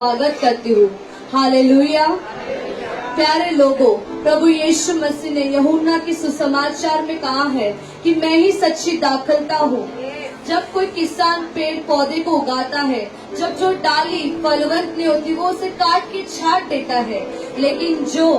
स्वागत करती हूँ। हालेलुया। प्यारे लोगों, प्रभु यीशु मसीह ने यूहन्ना की सुसमाचार में कहा है कि मैं ही सच्ची दाखलता हूँ। जब कोई किसान पेड़ पौधे को उगाता है, जब जो डाली फलवंत नहीं होती वो उसे काट के छाट देता है, लेकिन जो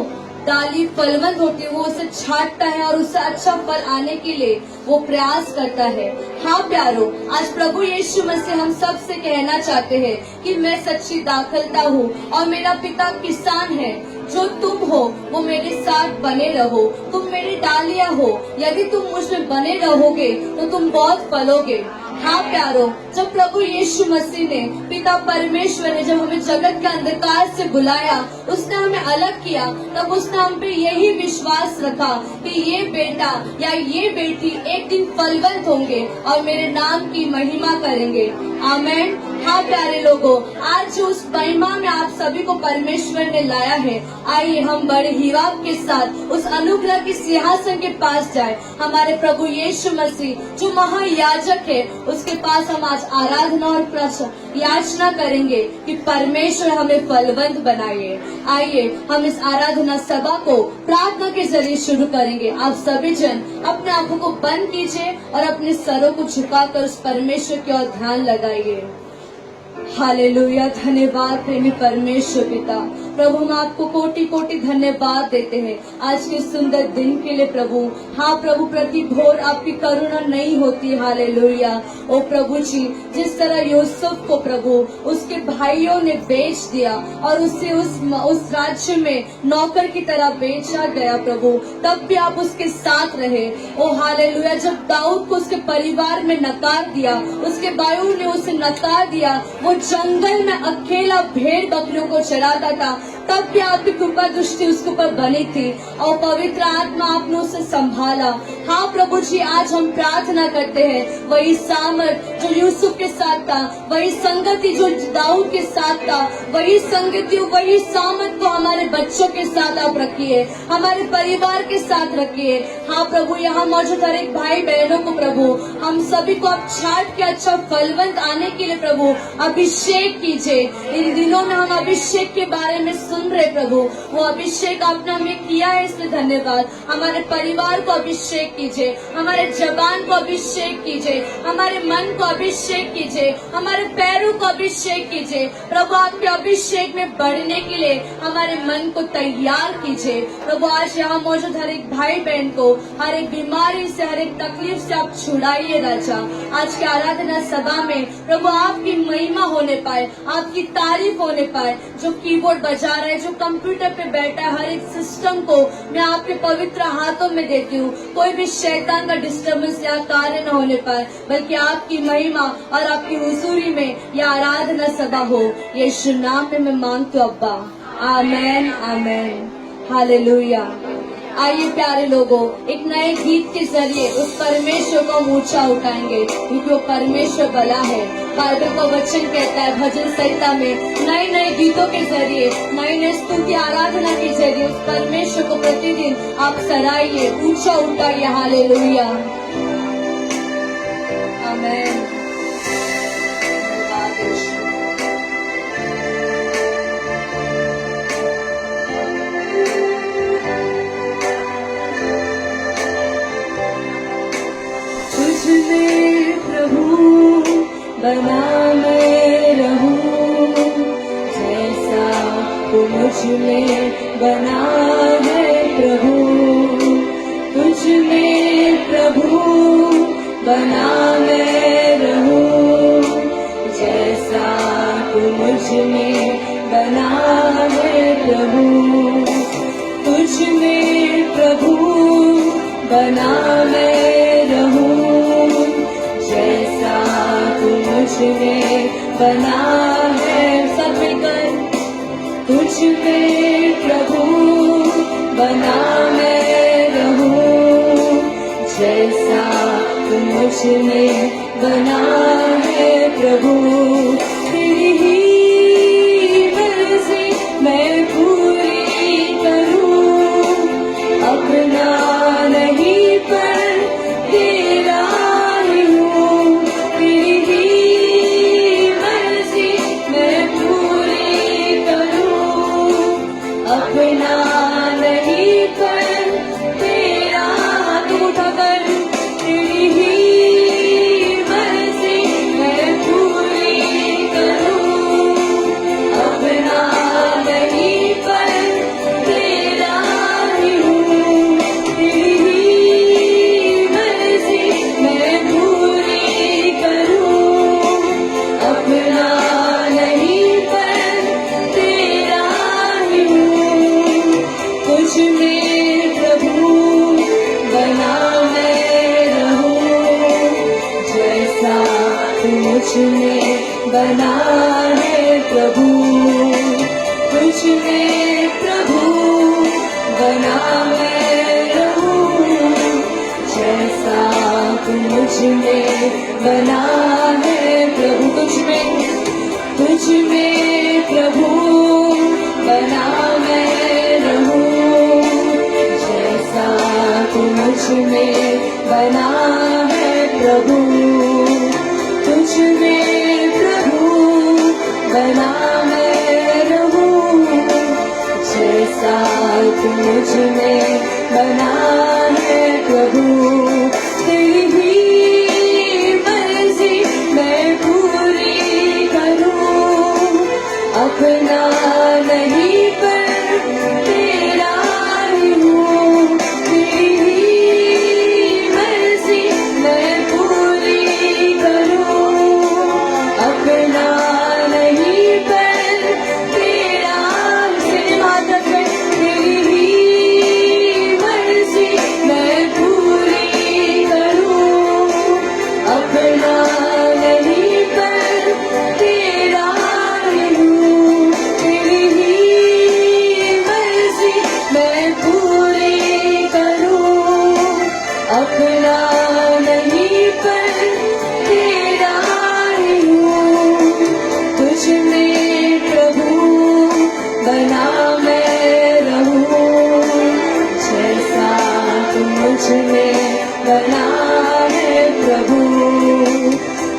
डाली फलवंत होती है वो उसे छाटता है और उससे अच्छा फल आने के लिए वो प्रयास करता है। हाँ प्यारो, आज प्रभु यीशु मसीह हम सब से कहना चाहते हैं कि मैं सच्ची दाखलता हूँ और मेरा पिता किसान है। जो तुम हो वो मेरे साथ बने रहो, तुम मेरी डालियाँ हो। यदि तुम मुझमें बने रहोगे तो तुम बहुत फलोगे। हाँ प्यारो, जब प्रभु यीशु मसीह ने, पिता परमेश्वर ने जब हमें जगत के अंधकार से बुलाया, उसने हमें अलग किया, तब उसने हम पे यही विश्वास रखा कि ये बेटा या ये बेटी एक दिन फलवंत होंगे और मेरे नाम की महिमा करेंगे। आमेन। हाँ प्यारे लोगों, आज जो उस महिमा में आप सभी को परमेश्वर ने लाया है, आइए हम बड़े हिवाब के साथ उस अनुग्रह के सिंहासन के पास जाए। हमारे प्रभु यीशु मसीह जो महायाजक है, उसके पास हम आज आराधना और याचना करेंगे कि परमेश्वर हमें फलवंत बनाइए। आइए हम इस आराधना सभा को प्रार्थना के जरिए शुरू करेंगे। आप सभी जन अपने आंखों को बंद कीजिए और अपने सरों को झुकाकर उस परमेश्वर की ओर ध्यान लगाइए। हालेलुया। धन्यवाद प्रेमी परमेश्वर पिता, प्रभु हम आपको कोटि कोटि धन्यवाद देते हैं आज के सुंदर दिन के लिए प्रभु। हाँ प्रभु, प्रति भोर आपकी करुणा नहीं होती। हालेलुया। ओ प्रभु जी, जिस तरह यूसुफ को प्रभु उसके भाइयों ने बेच दिया और उसे उस राज्य में नौकर की तरह बेचा गया प्रभु, तब भी आप उसके साथ रहे। ओ हालेलुया। जब दाऊद को उसके परिवार में नकार दिया, उसके भाइयों ने उसे नकार दिया, वो जंगल में अकेला भेड़ बकरियों को चराता था, तब भी आपकी कृपा दृष्टि उसके ऊपर बनी थी और पवित्र आत्मा आपने उसे संभाला। हाँ प्रभु जी, आज हम प्रार्थना करते हैं वही सामर्थ जो यूसुफ के साथ था, वही संगति जो दाऊद के साथ था, वही संगति वही सामर्थ को हमारे बच्चों के साथ आप रखिए, हमारे परिवार के साथ रखिए। हाँ प्रभु, यहाँ मौजूद हर एक भाई बहनों को प्रभु हम सभी को आप छाट के अच्छा फलवंत आने के लिए प्रभु अभिषेक कीजिए। इन दिनों में हम अभिषेक के बारे में सुन रहे प्रभु, वो अभिषेक आपने हमें किया है, इसलिए धन्यवाद। हमारे परिवार को अभिषेक कीजिए, हमारे जबान को अभिषेक कीजिए, हमारे मन को अभिषेक कीजिए, हमारे पैरों को अभिषेक कीजिए प्रभु। आपके अभिषेक में बढ़ने के लिए हमारे मन को तैयार कीजिए प्रभु। आज यहाँ मौजूद हर एक भाई बहन को हर एक बीमारी से, हर एक तकलीफ से आप छुड़ाइए राजा। आज की आराधना सभा में प्रभु आपकी महिमा होने पाए, आपकी तारीफ होने पाए। जो कीबोर्ड बजा रहे, जो कंप्यूटर पे बैठा है, हर एक सिस्टम को मैं आपके पवित्र हाथों में देती हूँ। कोई भी शैतान का डिस्टर्बेंस या कार्य न होने पाए, बल्कि आपकी महिमा और आपकी हुजूरी में यह आराधना सभा हो। यीशु नाम में मैं मांगती हूँ अब्बा। आमेन आमेन। हालेलुया। आइए प्यारे लोगों, एक नए गीत के जरिए उस परमेश्वर को ऊंचा उठाएंगे, क्योंकि वो परमेश्वर भला है। बाइबल का वचन कहता है भजन संहिता में, नए नए गीतों के जरिए, नए नए स्तुति आराधना के जरिए उस परमेश्वर को प्रतिदिन आप सराहिए, ऊंचा उठाइए। हालेलुया। आमेन। तुझमें प्रभु बना मैं रहूं, जैसा तू मुझ में बना है प्रभु। तुझमें प्रभु बना मैं रहूं, जैसा तू मुझ में बना है प्रभु। तुझमें प्रभु बना मैं रहूं, जैसा तू मुझ में बना है। सब मिलकर तुझ में प्रभु बना मैं रहूं, जैसा तू मुझ में बना है प्रभु। तेरी ही मर्जी मैं पूरी करूं, अपना नहीं पर तेरा ही हूँ। तेरी ही मर्जी मैं पूरी तुझ में प्रभु बना मैं रहूं, जैसा तू मुझ में बना है प्रभु। तुझ में प्रभु बना मैं रहूं, जैसा तू मुझ में बना है प्रभु। तुझ में प्रभु बना मैं रहूं, जैसा तू मुझ में बना है प्रभु। तेरी ही मर्जी मैं पूरी करूं, अपना नहीं पर तेरा ही हूँ। तेरी ही मर्जी मैं पूरी करूं, अपना नहीं पर तेरा सिनेमातक है। तेरी ही मर्जी मैं पूरी करूं, अपना नहीं पर तेरा ही हूँ। तेरी ही मर्जी मैं पूरी करूं, अपना नहीं पर तेरा ही हूँ। तुझ में प्रभु बना मैं रहूं, जैसा तू मुझ में बना है प्रभु।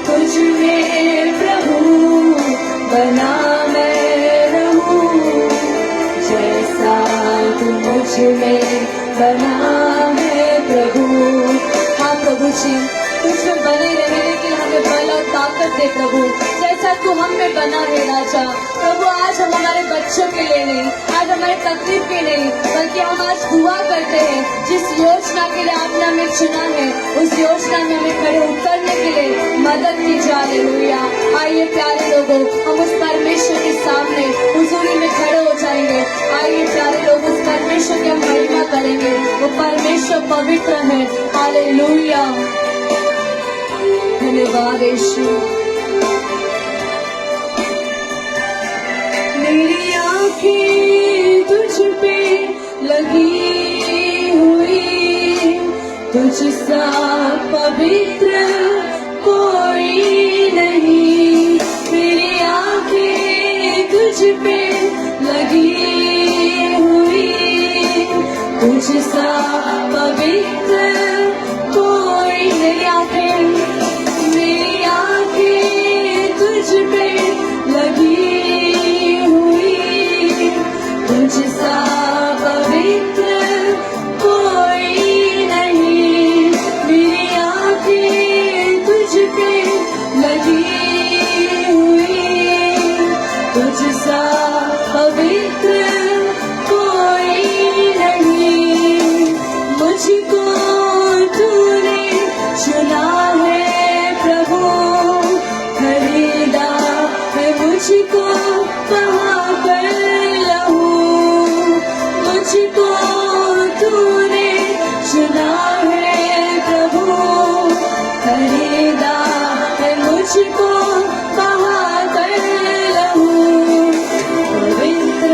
तुझ में प्रभु बना मैं रहूं, जैसा तू मुझ में बना है प्रभु। हाँ प्रभु जी, तुझ में बने रहने के लिए हमें बल और ताकत दे प्रभु, जैसा तू हम में बना है राजा। प्रभु आज हम हमारे बच्चों के लिए नहीं, आज हमारे तकलीफ के नहीं, बल्कि हम आज दुआ करते हैं जिस योजना के लिए आपने हमें चुना है, उस योजना में हमें खड़े उतरने के लिए मदद की जा। हालेलुया। आइए प्यारे लोगों, हम उस परमेश्वर के सामने हुजूरी में खड़े हो जाएंगे। आइए प्यारे लोग, उस परमेश्वर की हम महिमा करेंगे। वो परमेश्वर पवित्र है। हालेलुया। धन्यवाद यीशु। मेरी आंखें तुझ पे लगी हुई, तुझसा पवित्र कोई नहीं। मेरी आंखें तुझ पे लगी हुई, तुझसा पवित्र कोई नहीं। मेरी आंखें तुझ पे लगी हुई, तुझसा पवित्र कोई नहीं। मेरी आंखें तुझ पे लगी हुई, तुझसा पवित्र कोई नहीं। मुझको तूने चुना है प्रभु, खरीदा है मुझको कहाँ पर लहूं। मुझको तूने चुना है प्रभु, खरीदा है मुझको कहाँ पर लहूं। पवित्र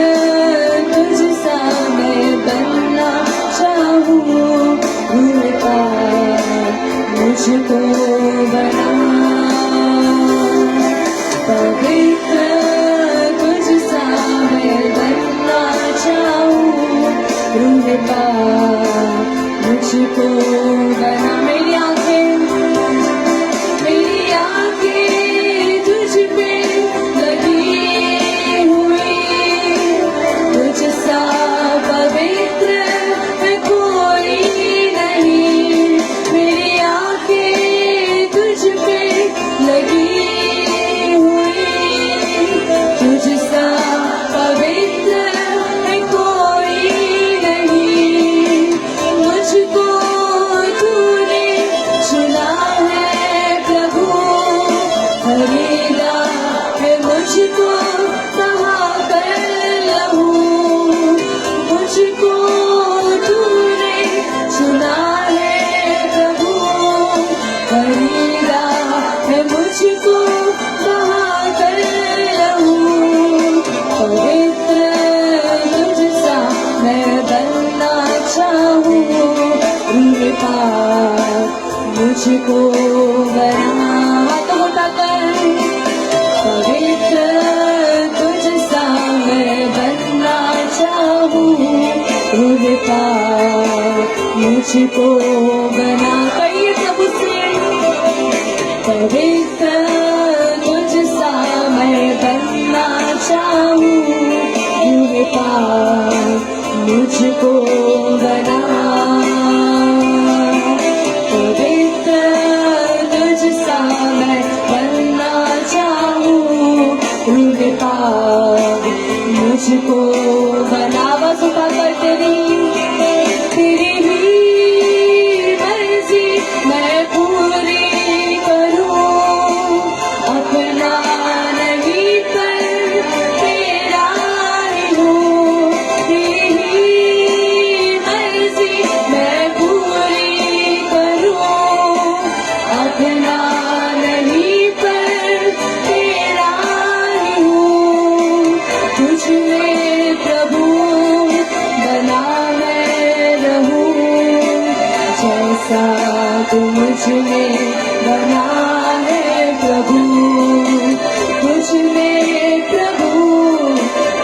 तुझसा मैं बनना चाहूँ, भूलता मुझको बना। पवित्र तुझसा मैं बनना चाहूँ, भूलता मुझको बना। मेरी आंखें तुझ पे लगी हुई, तुझसा पवित्र कोई नहीं। मेरी आंखें तुझ पे लगी हुई, तुझसा पवित्र कोई नहीं। मुझको मुझको बना। हाथों उठाकर पवित्र तुझ सा मैं बनना चाहूँ, रूह पाक मुझको बना। कहिए प्रभु से, पवित्र तुझ सा मैं बनना चाहूँ, रूह पाक मुझको बना। पवित्र तुझ सा मैं बनना चाहूँ, रूह पाक मुझको बना। बस उठाकर तेरी ही मर्जी मैं पूरी करूँ, अपना नहीं पर तेरा ही हूँ। तेरी ही मर्जी मैं पूरी करूँ, अपना नहीं पर तेरा ही हूँ। तुझ में प्रभु बना मैं रहूं, जैसा तू मुझ में बना है प्रभु। तुझ में प्रभु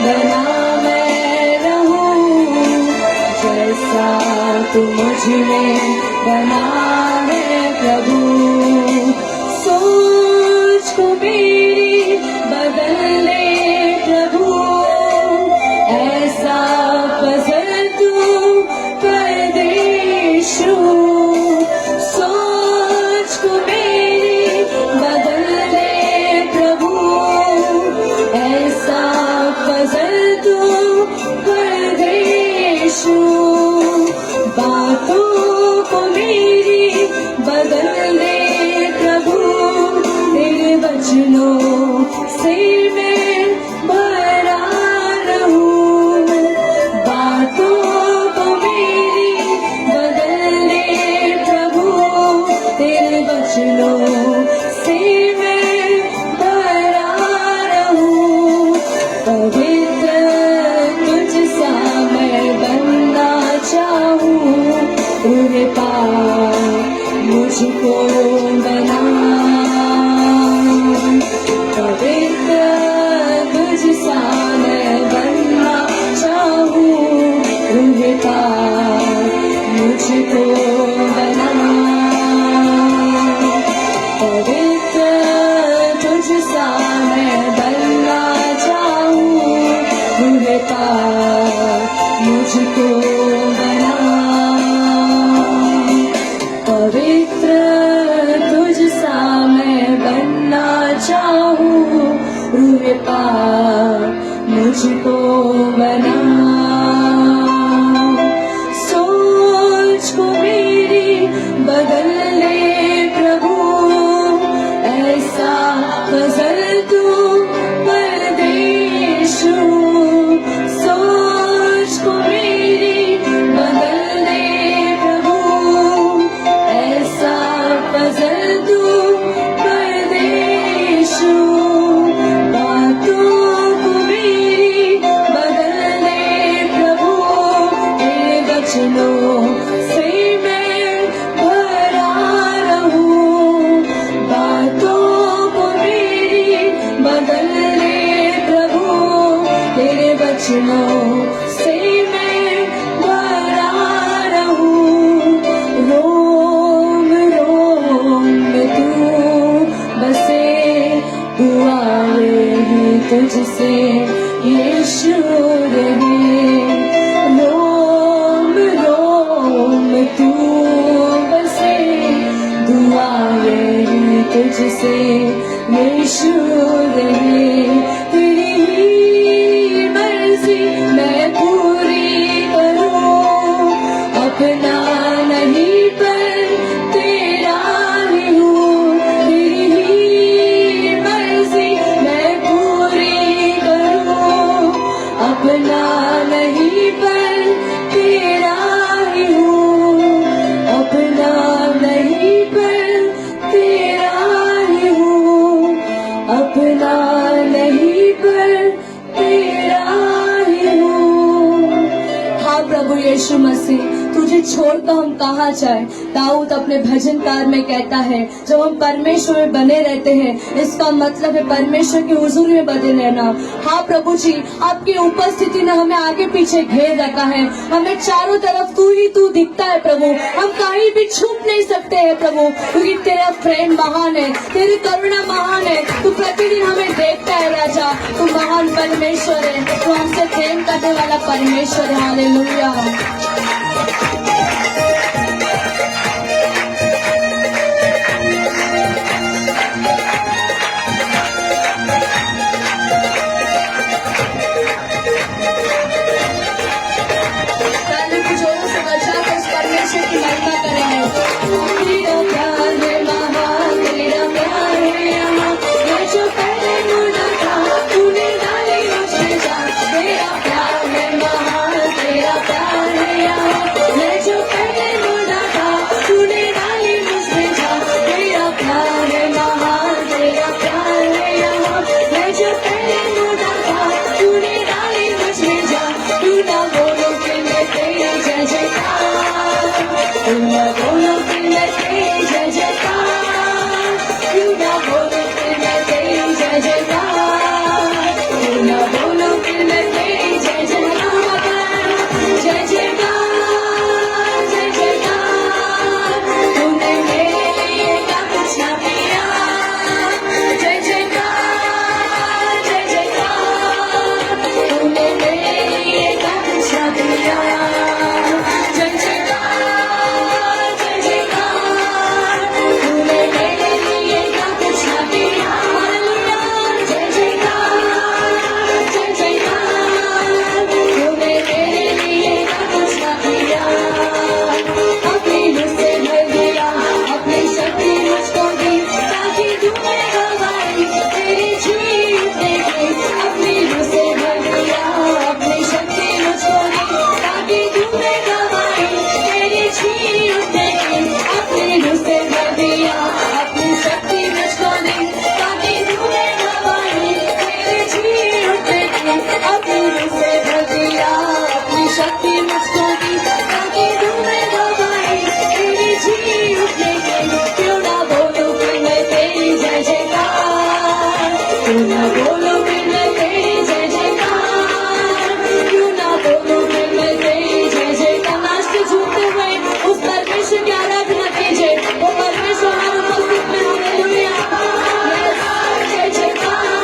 बना मैं रहूं, जैसा तू मुझ में बना है प्रभु। सोच को मेरी बदल ले प्रभु, ऐसा पसंद तू कर दे यीशु। सोच को मेरी बदल ले प्रभु, ऐसा पसंद तू कर दे यीशु। बातों को मेरी बदल दे प्रभु, तेरे वचनों से मैं भरा रहूं। बातों को मेरी बदल दे प्रभु, तेरे वचनों से मैं भरा रहूं। पवित्र तुझ सा मैं बनना चाहूँ, रूह पाक मुझको बना। पवित्र तुझ सा मैं बनना चाहूँ, रूह पाक मुझको बना। पवित्र तुझ सा मैं बनना चाहूँ, रूह पाक मुझको बना। पवित्र तुझ सा मैं बनना चाहूँ, रूह पाक मुझको बना। सोच को मेरी बदल ले प्रभु, ऐसा फजल तू कर दे यीशु। सोच को मेरी बदल दे प्रभु, ऐसा फजल तू कर दे यीशु। बातों को मेरी बदल दे प्रभु, तेरे वचनों से मैं भरा रहूं। बातों को मेरी बदल दे प्रभु, तेरे वचनों से मैं भरा रहूं। रोम रोम में तू बसे, दुआएं ही तुझसे यीशु रहे। रोम रोम तू बसे, दुआएं ही तुझसे यीशु रहे। तेरी ही मर्जी मैं पूरी करूं, अपना नहीं पर तेरा ही हूँ। तेरी ही मर्जी मैं पूरी करूं, अपना नहीं पर तेरा ही हूँ। अपना नहीं पर तेरा ही हूँ, अपना नहीं पर तेरा ही हूँ। हाँ प्रभु यीशु मसीह, तुझे छोड़कर हम कहाँ जाए। दाऊद अपने भजनकार में कहता है, जब हम परमेश्वर में बने रहते हैं, इसका मतलब है परमेश्वर की हुजूरी में बने रहना। हाँ प्रभु जी, आपकी उपस्थिति ने हमें आगे पीछे घेर रखा है, हमें चारों तरफ तू ही तू दिखता है प्रभु। हम कहीं भी छुप नहीं सकते हैं प्रभु, क्योंकि तेरा प्रेम महान है, तेरी करुणा महान है। तू प्रतिदिन हमें देखता है राजा, तू महान परमेश्वर है, तू हमसे प्रेम करने वाला परमेश्वर है। हालेलुया। ताली की जोरों से बजाकर उस परमेश्वर की महिमा करेंगे। तेरा प्यार है महान, तेरा प्यार है यहाँ, मैं जो पहले मुड़ा था तूने डाली मुझे जान। तेरा प्यार है महान, तेरा प्यार है यहाँ, मैं जो पहले मुड़ा था तूने डाली मुझे जान। तेरा प्यार है महान, तेरा प्यार है यहाँ, मैं जो पहले मुड़ा था तूने डाली मुझे जान। तू ना बोलो कि मैं तेरी जय जयकार, तू ना बोलो कि मैं तेरी जय जयकार, तू ना बोलो कि मैं तेरी जय जयकार, तू ना बोलो कि मैं तेरी जय जयकार, जय जयकार, जय जयकार। तूने मेरे लिए क्या कुछ ना किया, जय जयकार, जय जयकार। तूने मेरे लिए क्या कुछ ना किया, जय जयकार, जय जयकार। तूने मेरे लिए क्या कुछ ना किया, जय जयकार, जय जयकार। तूने मेरे लिए क्या कुछ ना किया। अपनी लुट से भर दिया, अपनी शक्ति मुझको दी, ताकि तूने गवाई तेरी जीत देखी। अपनी लुट से भर दिया, अपनी शक्ति मुझको दी, ताकि तूने गवाई तेरी जीत देखी। अपनी लुट से भर दिया, अपनी शक्ति मुझको दी, ताकि तूने गवाई तेरी जीत देखी। अपनी लुट से भर दिया, अपनी शक्ति मुझको दी, ताकि तूने गवाई तेरी जीत देखी। क्यों ना बोलूं कि मैं तेरी जय जयकार, क्यों ना बोलूं कि मैं तेरी जय जयकार, क्यों ना बोलूं कि मैं तेरी जय जयकार। नाचते झूमते हुए उस परमेश्वर की आराधना कीजिए, वो परमेश्वर हमारे उपस्थित में। हालेलुया। जय जयकार।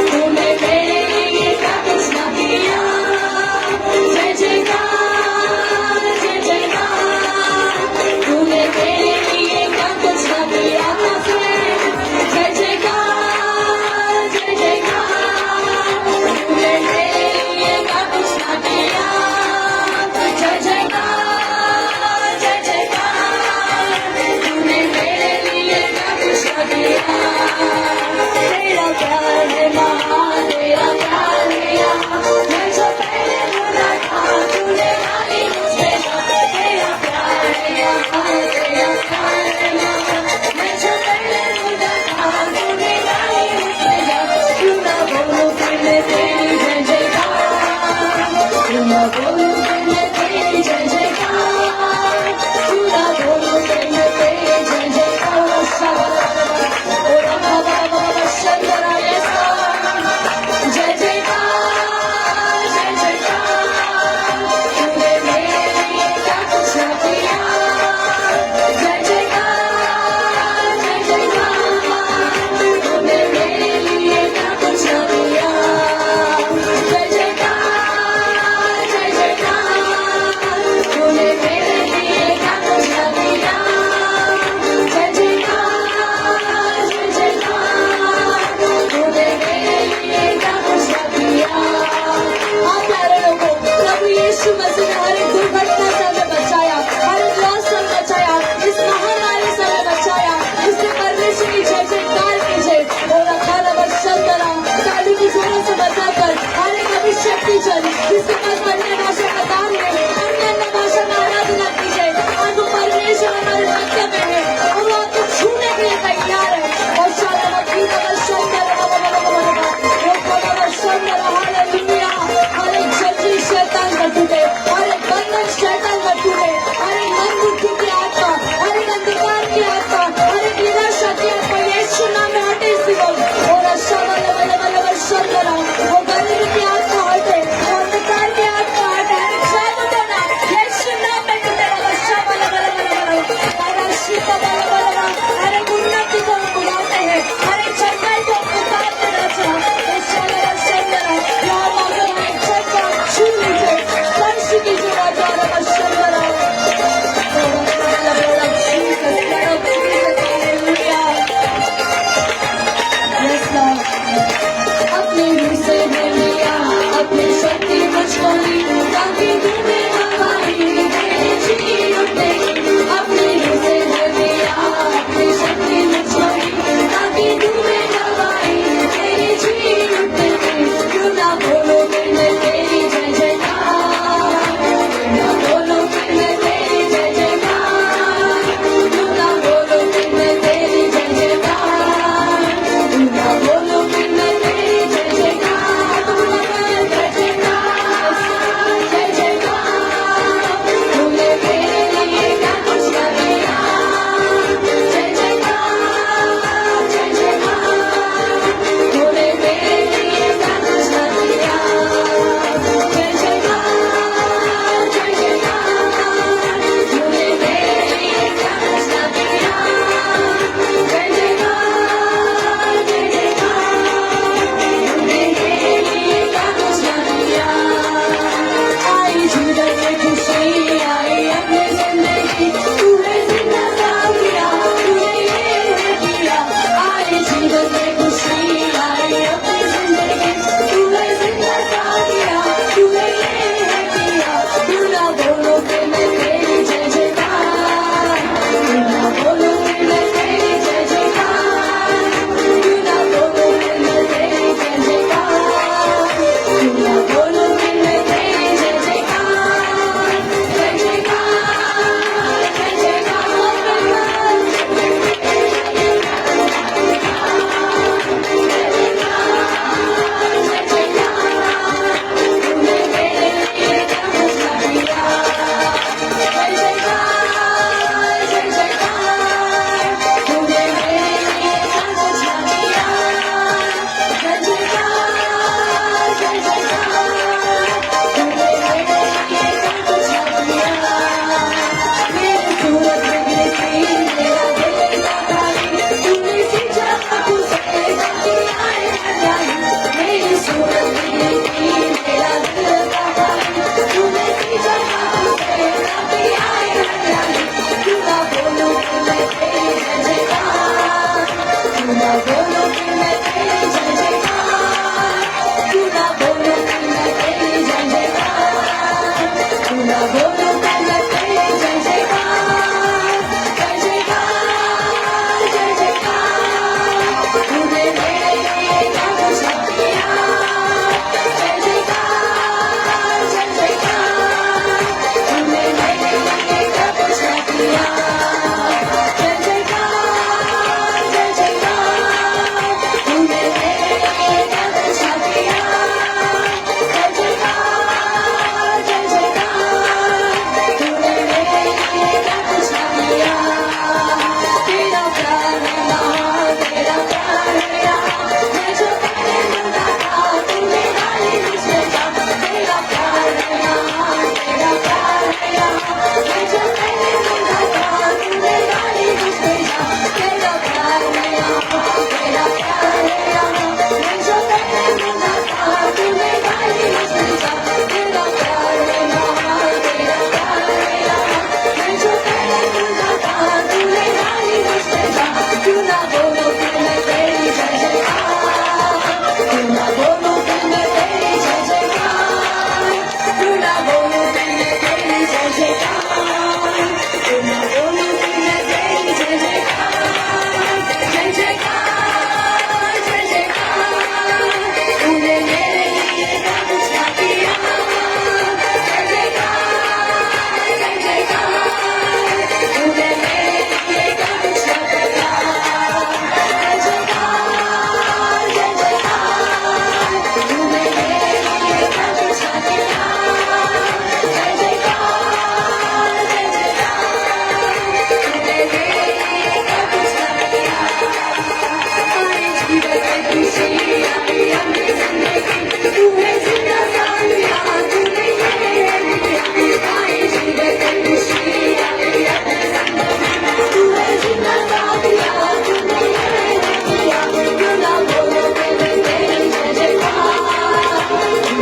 तूने मेरे लिए क्या कुछ ना किया, जय जयकार, जय जयकार। तूने मेरे लिए क्या कुछ ना किया, जय जयकार, जय जयकार। तूने मेरे लिए क्या कुछ ना किया, जय जयकार, जय जयकार। तूने मेरे लिए क्या कुछ ना किया। तेरा प्यार है महान, तेरा प्यार है यहाँ, मैं जो पहले मुड़ा था तूने डाली मुझे जान। तेरा प्यार है महान, तेरा प्यार है यहाँ, मैं जो पहले मुड़ा था तूने डाली मुझे जान। क्यों ना बोलूं कि मैं तेरी जय जयकार, क्यों ना बोलूं कि मैं तेरी जय जयकार, क्यों ना बोलूं कि मैं तेरी जय जयकार। जय जयकार, जय जयकार। तूने मेरे लिए क्या कुछ ना किया, जय जयकार, जय जयकार। तूने मेरे लिए क्या कुछ ना किया, जय जयकार, जय जयकार। तूने मेरे लिए क्या कुछ ना किया, जय जयकार, जय जयकार। तूने मेरे लिए क्या कुछ ना किया। हाँ प्यारे लोगों, प्रभु यीशु मसीह ने हर एक दुर्घटना से हमें बचाया, हर एक लॉस से बचाया, इस महामारी से हमें बचाया। इससे परमेश्वर की जय जयकार कीजिए। और रखा शंकरा ताली की जोरों से बचाकर हर एक अभिषेक की जल, जिसके पास अन्य भाषा बता रहे, अन्य भाषा में आराधना कीजिए। आज वो परमेश्वर हमारे मध्य में है और वो आपको छूने के लिए तैयार है। और हर एक जल्दी शैतान का टूटे, हर एक बंधन शैतान का टूटे।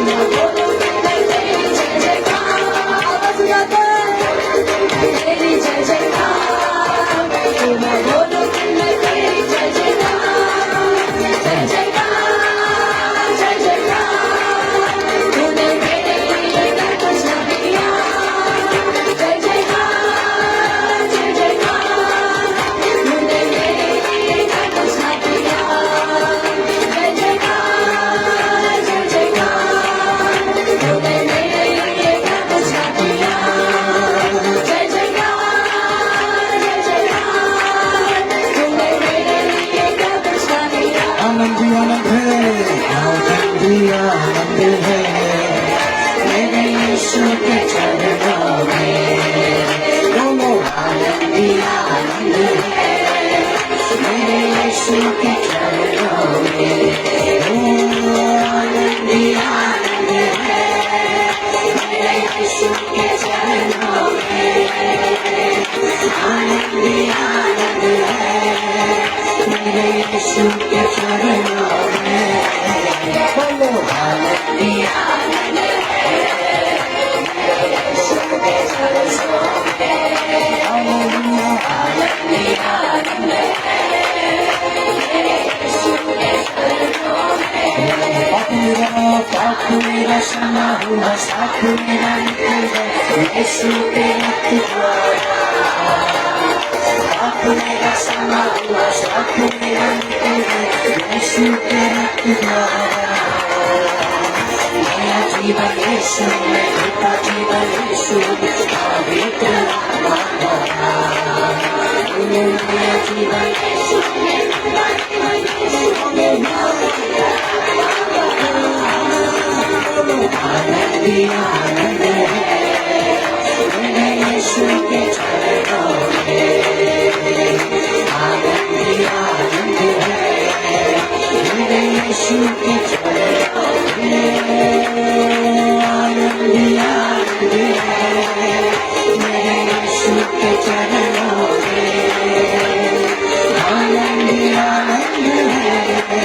बोलो मैं तेरी जय जयकार, आवाज उठाकर तेरी जय जयकार, मैं बोलो मैं तेरी जय जयकार, जय जयकार, जय जयकार, तूने मेरे लिए क्या कुछ न दिया, जय जयकार, जय जयकार, तूने मेरे लिए क्या कुछ न दिया, जय जयकार, जय जयकार, तूने मेरे लिए क्या कुछ न दिया, जय जयकार, जय जयकार, तूने मेरे लिए क्या कुछ न दिया। आनंद ही आनंद है, आनंद ही आनंद है मेरे यीशु के चरणों में। बोलो आनंद ही आनंद है मेरे यीशु के चरणों में। ओ आनंद ही आनंद है मेरे यीशु के चरणों में। आनंद ही आनंद है मेरे यीशु के चरणों में। बोलो आनंद ही आनंद है मेरे यीशु के चरणों में। हालेलुया, आनंद ही आनंद है मेरे यीशु के चरणों में। पाप मेरा क्षमा हुआ, साथ मेरा निकल गया यीशु के रक्त द्वारा। पाप मेरा क्षमा हुआ, साथ मेरा निकल गया यीशु के रक्त द्वारा। नया जीवन यीशु में, झूठा जीवन यीशु में, पवित्र आत्मा द्वारा। नया जीवन यीशु में, झूठा जीवन यीशु में, पवित्र आत्मा द्वारा। आनंद ही आनंद है मेरे यीशु के चरणों में। आनंद ही आनंद है मेरे यीशु के चरणों में। आनंद ही आनंद है मेरे यीशु के चरणों में। आनंद ही आनंद है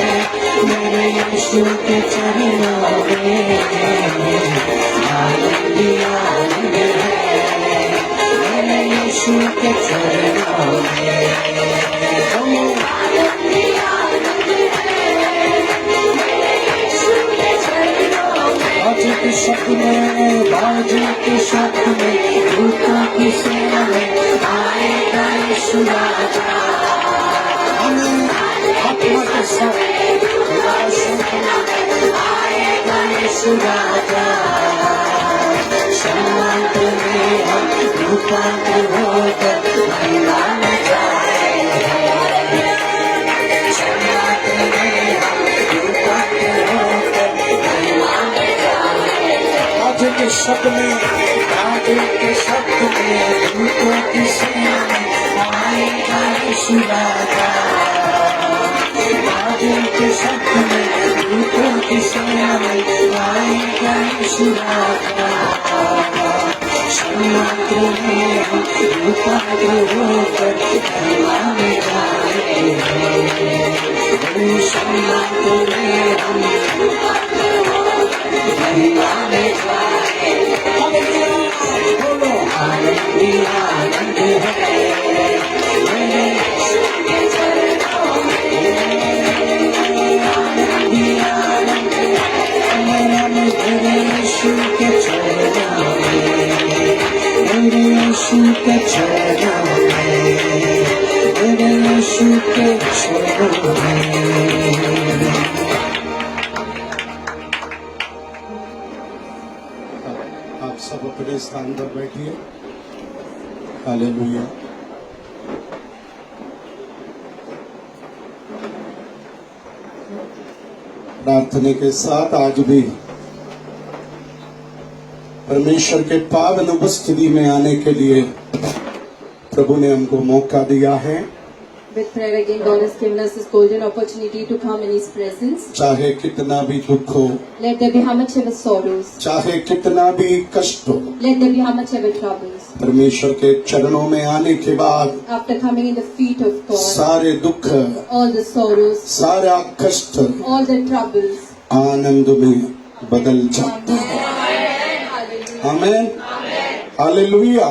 मेरे यीशु के चरणों में। आनंद ही आनंद है मेरे यीशु के चरणों में। आनंद ही आनंद है मेरे यीशु के चरणों में। बाजू के शब्द में, बाजू के शब्द में, दूतों की सेना में आएगा यीशु राजा। आत्मा के साथ आएगा यीशु राजा। शांत में हम रूपांतर होकर महिमा में जाएंगे। शांत में हम रूपांतर होकर महिमा में जाएंगे। आज के शब्द में, आज के शब्द में, दूतों की सेना में आएगा यीशु राजा। आज के शब्द में, दूतों की सेना में आएगा यीशु राजा। क्षमात्र में हम रूपांतर होकर महिमा में जाएंगे। क्षमात्र में हम रूपांतर होकर महिमा में जाएंगे। बोलो आनंद ही आनंद है मेरे यीशु के चरणों में। आनंद ही आनंद है मेरे यीशु के चरणों में। मेरे यीशु के चरणों में, मेरे यीशु के चरणों में। आप सब अपने स्थान पर बैठिए। हालेलुया। प्रार्थना के साथ आज भी परमेश्वर के पावन उपस्थिति में आने के लिए प्रभु ने हमको मौका दिया है। With prayer again, God has given us this golden opportunity to come in His presence. चाहे कितना भी दुख हो, Let there be how much ever sorrows, चाहे कितना भी कष्ट हो, let there be how much ever troubles. परमेश्वर के चरणों में आने के बाद After coming in the feet of God, सारे दुख, all the sorrows, सारा कष्ट all the troubles, आनंद में बदल जाता है। आमीन, हालेलुया।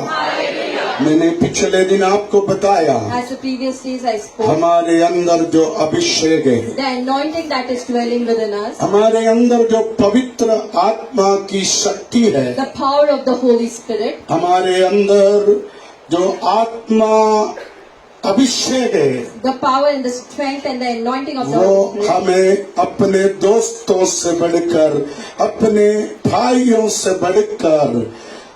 मैंने पिछले दिन आपको बताया, As the previous days I spoke, हमारे अंदर जो अभिषेक है, the anointing that is dwelling within us, हमारे अंदर जो पवित्र आत्मा की शक्ति है, the power of the Holy Spirit, हमारे अंदर जो आत्मा अभिषेक है, the power and the strength and the anointing of the वो Holy Spirit, हमें अपने दोस्तों से बढ़कर, अपने भाइयों से बढ़कर,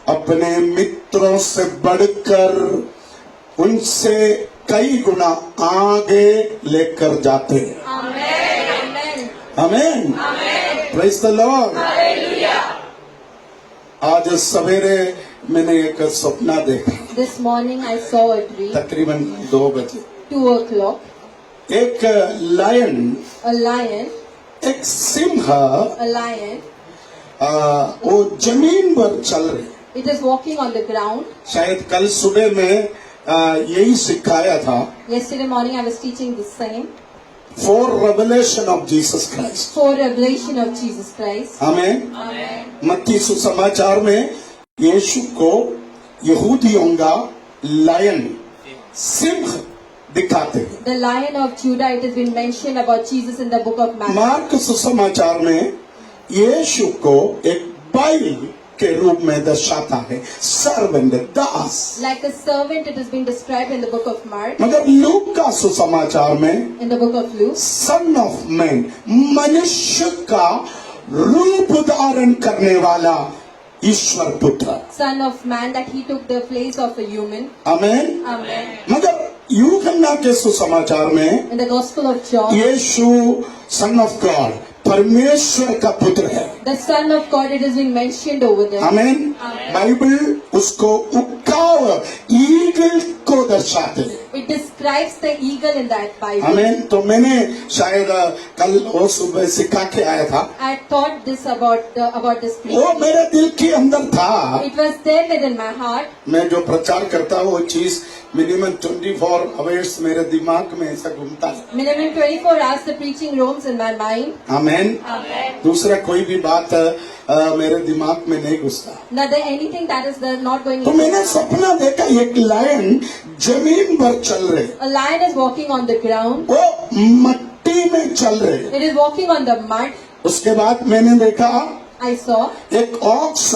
अपने मित्रों से बढ़कर, उनसे कई गुना आगे लेकर जाते हैं। Amen. आमीन, प्रेज द लॉर्ड। आज सवेरे मैंने एक सपना देखा, This morning I saw a dream, तकरीबन 2 बजे। 2 o'clock, एक लायन, a lion, एक सिंह, a lion, वो जमीन पर चल रहे। it is walking on the ground. शायद कल सुबह में यही सिखाया था, Yesterday morning I was teaching the same, for revelation of Jesus Christ। for revelation of Jesus Christ. आमीन। Amen. मत्ती सुसमाचार में यीशु को यहूदियों का लायन, सिंह दिखाते हैं। The Lion of Judah, it has been mentioned about Jesus in the book of Matthew. Mark सुसमाचार में यीशु को एक बैल के रूप में दर्शाता है, servant, Das. Like a servant, it has been described in the book of Mark, मगर लूक का सुसमाचार में in the book of Luke, son of man, मनुष्य का रूप धारण करने वाला ईश्वर पुत्र। Son of Man, that he took the place of a human. आमीन। Amen. मगर यूहन्ना के सुसमाचार में In the Gospel of John, Yeshu son of God, परमेश्वर का पुत्र है। the Son of God, it has been mentioned over there. आमीन। बाइबल उसको उकाव, ईगल को दर्शाते हैं। It describes the eagle in that Bible. आमीन। तो मैंने शायद कल वो सुबह सिखा के आया था, I thought this about this वो place. मेरे दिल के अंदर था। It was there within my heart. मैं जो प्रचार करता हूँ वो चीज मिनिमम 24 आवर्स मेरे दिमाग में ऐसा घूमता है। Minimum 24 hours the preaching roams in my mind. आमीन। Amen. दूसरा कोई भी बात मेरे दिमाग में नहीं घुसता। Neither anything that is there not going तो into मैंने my mind. सपना देखा, एक लायन जमीन पर चल रहे, A lion is walking on the ground. वो मट्टी में चल रहे। It is walking on the mud. उसके बाद मैंने देखा I saw एक ऑक्स,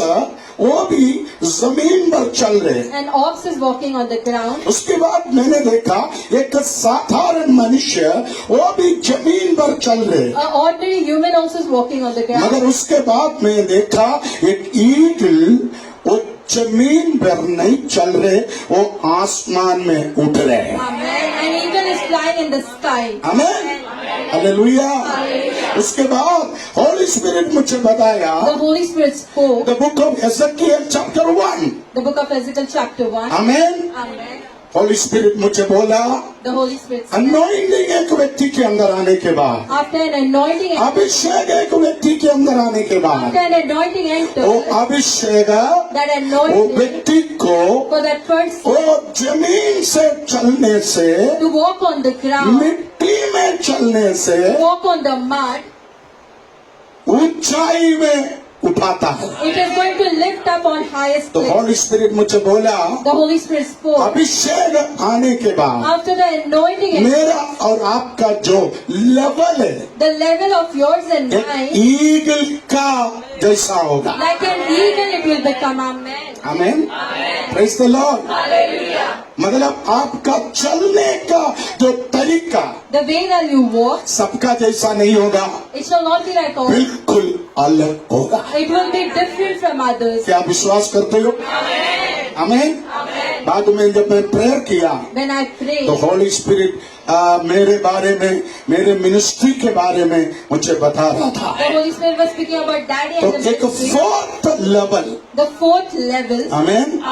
वो भी जमीन पर चल रहे। an ox is walking on the ground. उसके बाद मैंने देखा एक साधारण मनुष्य, वो भी जमीन पर चल रहे। An ordinary human also is walking on the ground. मगर उसके बाद मैं देखा एक ईगल, वो जमीन पर नहीं चल रहे, वो आसमान में उड़ रहे। Amen. An eagle is flying in the sky. आमीन, हालेलुया। उसके बाद होली स्पिरिट मुझे बताया, The Holy Spirit spoke. The book of Ezekiel chapter 1। The book of Ezekiel chapter 1. आमीन। Amen. होली स्पिरिट मुझे बोला, The Holy Spirit spoke. Anointing एक व्यक्ति के अंदर आने के बाद, After an anointing, अभिषेक एक व्यक्ति के अंदर आने के बाद, after an anointing वो enters, अभिषेक that वो anointing व्यक्ति को for that person वो जमीन से चलने से, to walk on the ground, मिट्टी में चलने से walk on the mud, ऊंचाई में उठाता है। it is going to lift up on highest तो place. होली स्पिरिट मुझे बोला, The Holy Spirit spoke. अभिषेक आने के बाद After the anointing, मेरा और आपका जो लेवल है, the level of yours and एक mine, ईगल का जैसा होगा। like an eagle, it will become. Amen. आमीन, प्रेज द लॉर्ड। मतलब आपका चलने का जो तरीका The way that you walk, सबका जैसा नहीं होगा, it shall not be like all. बिल्कुल अलग होगा। It will be different from others. क्या विश्वास करते हो? आमीन। बाद में जब मैं प्रेयर किया, When I pray, तो होली स्पिरिट मेरे बारे में, मेरे मिनिस्ट्री के बारे में मुझे बता रहा था। the Holy Spirit was speaking about Daddy तो and the एक ministry. Fourth level, The fourth level, आमीन,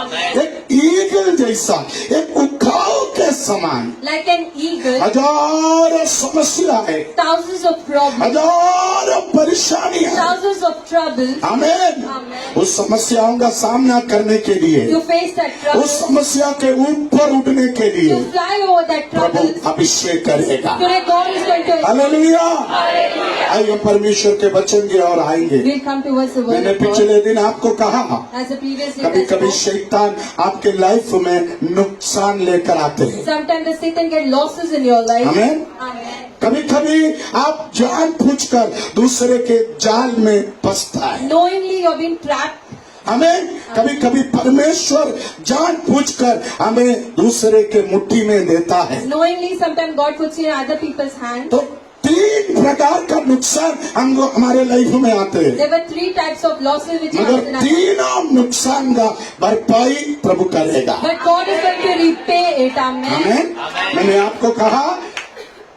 एक ईगल जैसा, एक उखाव के समान, like an eagle, हजारों समस्या है, thousands of problems, हजारों परेशानियां, thousands of troubles. आमीन, Amen. उस समस्याओं का सामना करने के लिए, to face that उस trouble, समस्या के ऊपर उठने के लिए to fly over that Prabhu trouble. अभिषेक करेगा। Today God is going to hallelujah. आइए हम परमेश्वर के वचन की ओर आएंगे। we'll come towards the word मैंने of God. पिछले दिन आपको कहा, As the previous day कभी I कभी spoke, शैतान आपके लाइफ में नुकसान लेकर आते हैं। sometimes the Satan get losses in your life. Amen. Amen. कभी कभी आप जानबूझकर दूसरे के जाल में फंसता है। Knowingly you're being trapped. हमें कभी कभी परमेश्वर जानबूझकर हमें दूसरे के मुट्ठी में देता है। Knowingly sometimes God puts you in other people's hands. तो 3 प्रकार का नुकसान हमको हमारे लाइफ में आते हैं, There were 3 types of losses which मगर comes in our life. तीनों नुकसान का भरपाई प्रभु करेगा। But God is going to repay it. Amen. आमेन। मैंने आपको कहा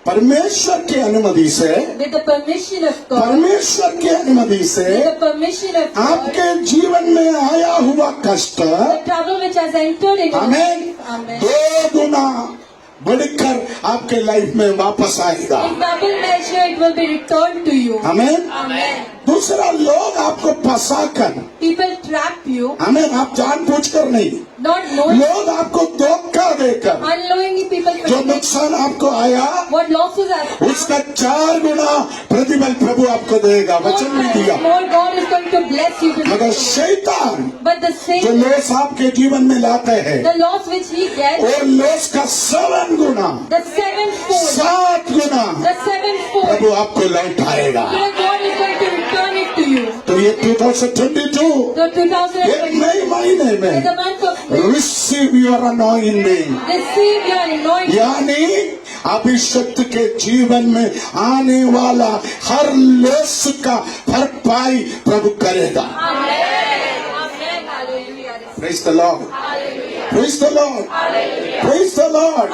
परमेश्वर की अनुमति से, With the permission of God. परमेश्वर की अनुमति से With the permission of God. आपके जीवन में आया हुआ कष्ट, The trouble which has entered in your amen, life. Amen. 2 गुना बढ़कर आपके लाइफ में वापस आएगा। In double measure it will be returned to you. Amen. Amen. दूसरा, लोग आपको फंसाकर, People trap you, आमेन, आप जानबूझकर नहीं, not knowing. लोग आपको धोखा देकर Unknowingly people जो frustrate. नुकसान आपको आया What losses are उसका 4 गुना प्रतिफल प्रभु आपको देगा। वचन में दिया। more God is going to bless you. मगर शैतान But the जो same, लोस आपके जीवन में लाते हैं, the loss which he gets, और लोस का 7 गुना, the sevenfold, 7 Guna the sevenfold, प्रभु आपको लौटाएगा। today God is going to return it to you. तो ये 2022 So एक 2020 नए महीने is में the month of faith. Receive your anointing, Receive your anointing. यानी अभिषिक्त के जीवन में आने वाला हर लोस का भरपाई प्रभु करेगा। Amen. Amen. Hallelujah. Praise the Lord, praise the Lord, praise the Lord.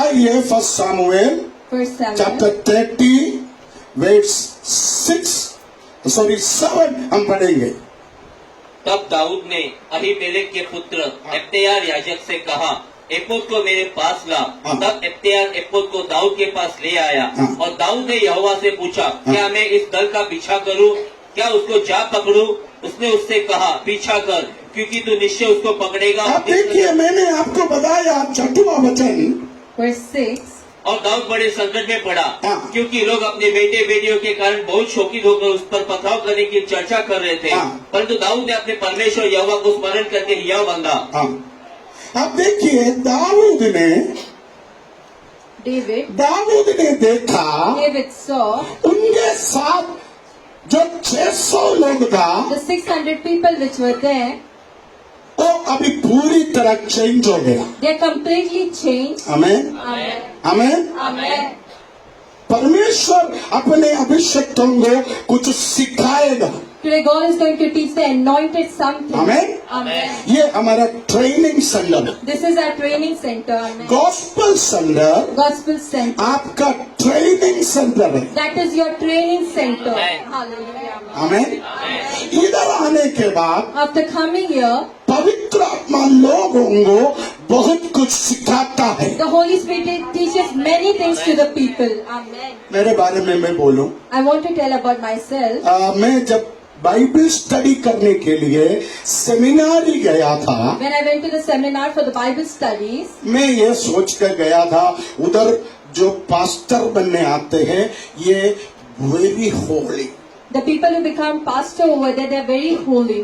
आइए 1 Samuel First Samuel. Chapter 30 verse 7 हम पढ़ेंगे। तब दाऊद ने अहीमेलेक के पुत्र एप्तेयार याजक से कहा, एपोद को मेरे पास ला। हाँ। तब एप्तेयार एपोद को दाऊद के पास ले आया। हाँ। और दाऊद ने यहोवा से पूछा, क्या मैं इस दल का पीछा करूं? क्या उसको जा पकड़ूं? उसने उससे कहा, पीछा कर, क्योंकि तू निश्चय उसको पकड़ेगा। आप देखिए, मैंने आपको बताया 6वां वचन, Verse 6. और दाऊद बड़े संकट में पड़ा, हाँ। क्योंकि लोग अपने बेटे बेटियों के कारण बहुत शोकित होकर उस पर पथराव करने की चर्चा कर रहे थे। हाँ। परंतु दाऊद ने अपने परमेश्वर यहोवा को स्मरण करके हियाव बंधा। हाँ, आप देखिए दाऊद ने देखा David saw उनके साथ जो 600 लोग था the 600 people which were there. वो अभी पूरी तरह चेंज हो गया। They completely changed. Amen, Amen. Amen. Amen. परमेश्वर अपने अभिषिक्तों को कुछ सिखाएगा। Today God is going to teach the anointed something. Amen. Amen. ये हमारा training centre, This is our training center. Amen. Gospel centre Gospel center. आपका ट्रेनिंग सेंटर है। That is your training center. Amen. Hallelujah. आमेन। इधर आने के बाद After coming here, पवित्र आत्मा लोगों को बहुत कुछ सिखाता है। the Holy Spirit teaches many things to the people. Amen. मेरे बारे में मैं बोलूं, I want to tell about myself. मैं जब बाइबल स्टडी करने के लिए सेमिनारी गया था, When I went to the seminar for the Bible studies, मैं ये सोच कर गया था उधर जो पास्टर बनने आते हैं ये very Holi, the people who become pastor over there, they are very holy.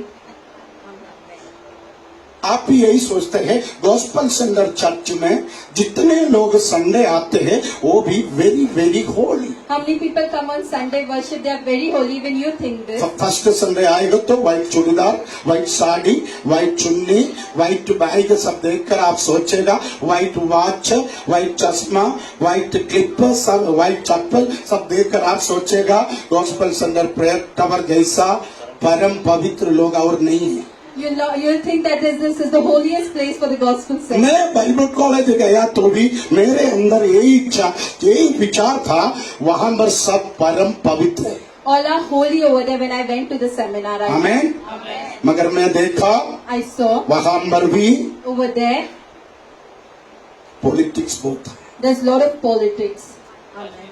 आप भी यही सोचते हैं। गॉस्पेल सेंटर चर्च में जितने लोग संडे आते हैं वो भी very very Holi. How many people come on Sunday worship? They are very holy. When you think this, first Sunday आएगा तो white churidar, white sari, white चुन्नी, व्हाइट बैग सब देखकर आप सोचेगा, व्हाइट वॉच, व्हाइट चश्मा, व्हाइट क्लिप, सब व्हाइट चप्पल सब देखकर आप सोचेगा गॉस्पेल सेंटर प्रेयर टावर जैसा परम पवित्र लोग और नहीं है। you'll think that this is the holiest place for the gospel center. मैं बाइबल कॉलेज गया तो भी मेरे अंदर यही इच्छा, यही विचार था, वहां पर सब परम पवित्र है। All are holy over there. When I went to the seminar, आमेन। मगर मैं देखा I saw वहां पर भी over there पॉलिटिक्स बहुत है। there's a lot of politics. Amen.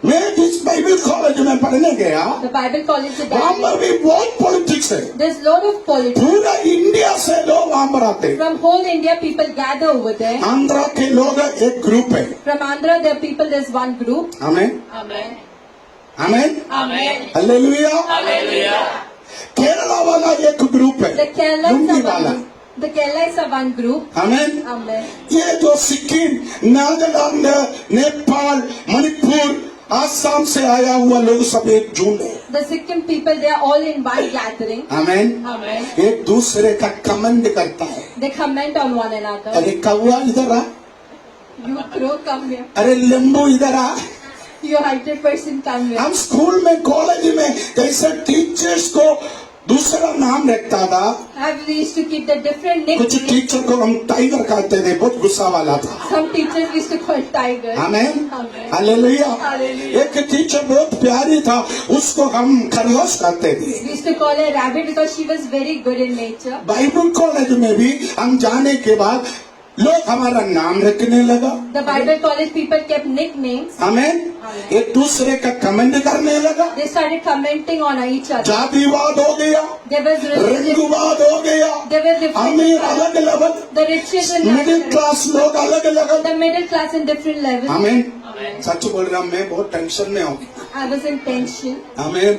मैं जिस बाइबल कॉलेज में पढ़ने गया The Bible college is वहाँ पर भी बहुत पॉलिटिक्स है. There's lot of politics. पूरा इंडिया से लोग वहाँ पर आते हैं. From whole India, people gather over there. Andhra के लोग एक ग्रुप है. From Andhra, there are people. There's one group. Amen Amen. Amen Amen. Hallelujah. Kerala वाला एक ग्रुप The है, Kerala लुंगी is वाला. one. The Kerala is a one group. Amen. Amen. ये जो सिक्किम, नागालैंड, नेपाल, मणिपुर, आसाम से आया हुआ लोग सब एक झुंड है. The Sikkim people, they are all in one gathering. Amen. Amen. एक दूसरे का कमेंट करता है. They comment on one another. अरे कौवा इधर आ, You crow, come here. अरे लींबू इधर आ. You 100% come here. हम स्कूल में कॉलेज में कैसे टीचर्स को दूसरा नाम रखता था. We used to keep the different कुछ nicknames. टीचर को हम टाइगर कहते थे, बहुत गुस्सा वाला था. Some teachers we used to call tiger. Amen. Amen. Hallelujah. Hallelujah. एक टीचर बहुत प्यारी था, उसको हम खरगोश कहते थे. We used to call her rabbit because she was very good in nature. Bible college में भी हम जाने के बाद लोग हमारा नाम रखने लगा. The Bible college people kept nicknames. आमेन. एक दूसरे का कमेंट करने लगा. They started commenting on each other. जातिवाद हो गया, There was religion. रंगवाद हो गया. There were different. अमीर अलग अलग, The riches and middle the class लोग अलग अलग. the middle class in different levels. आमेन. सच बोल रहा हूँ, मैं बहुत टेंशन में हूँ. I was in tension. Amen.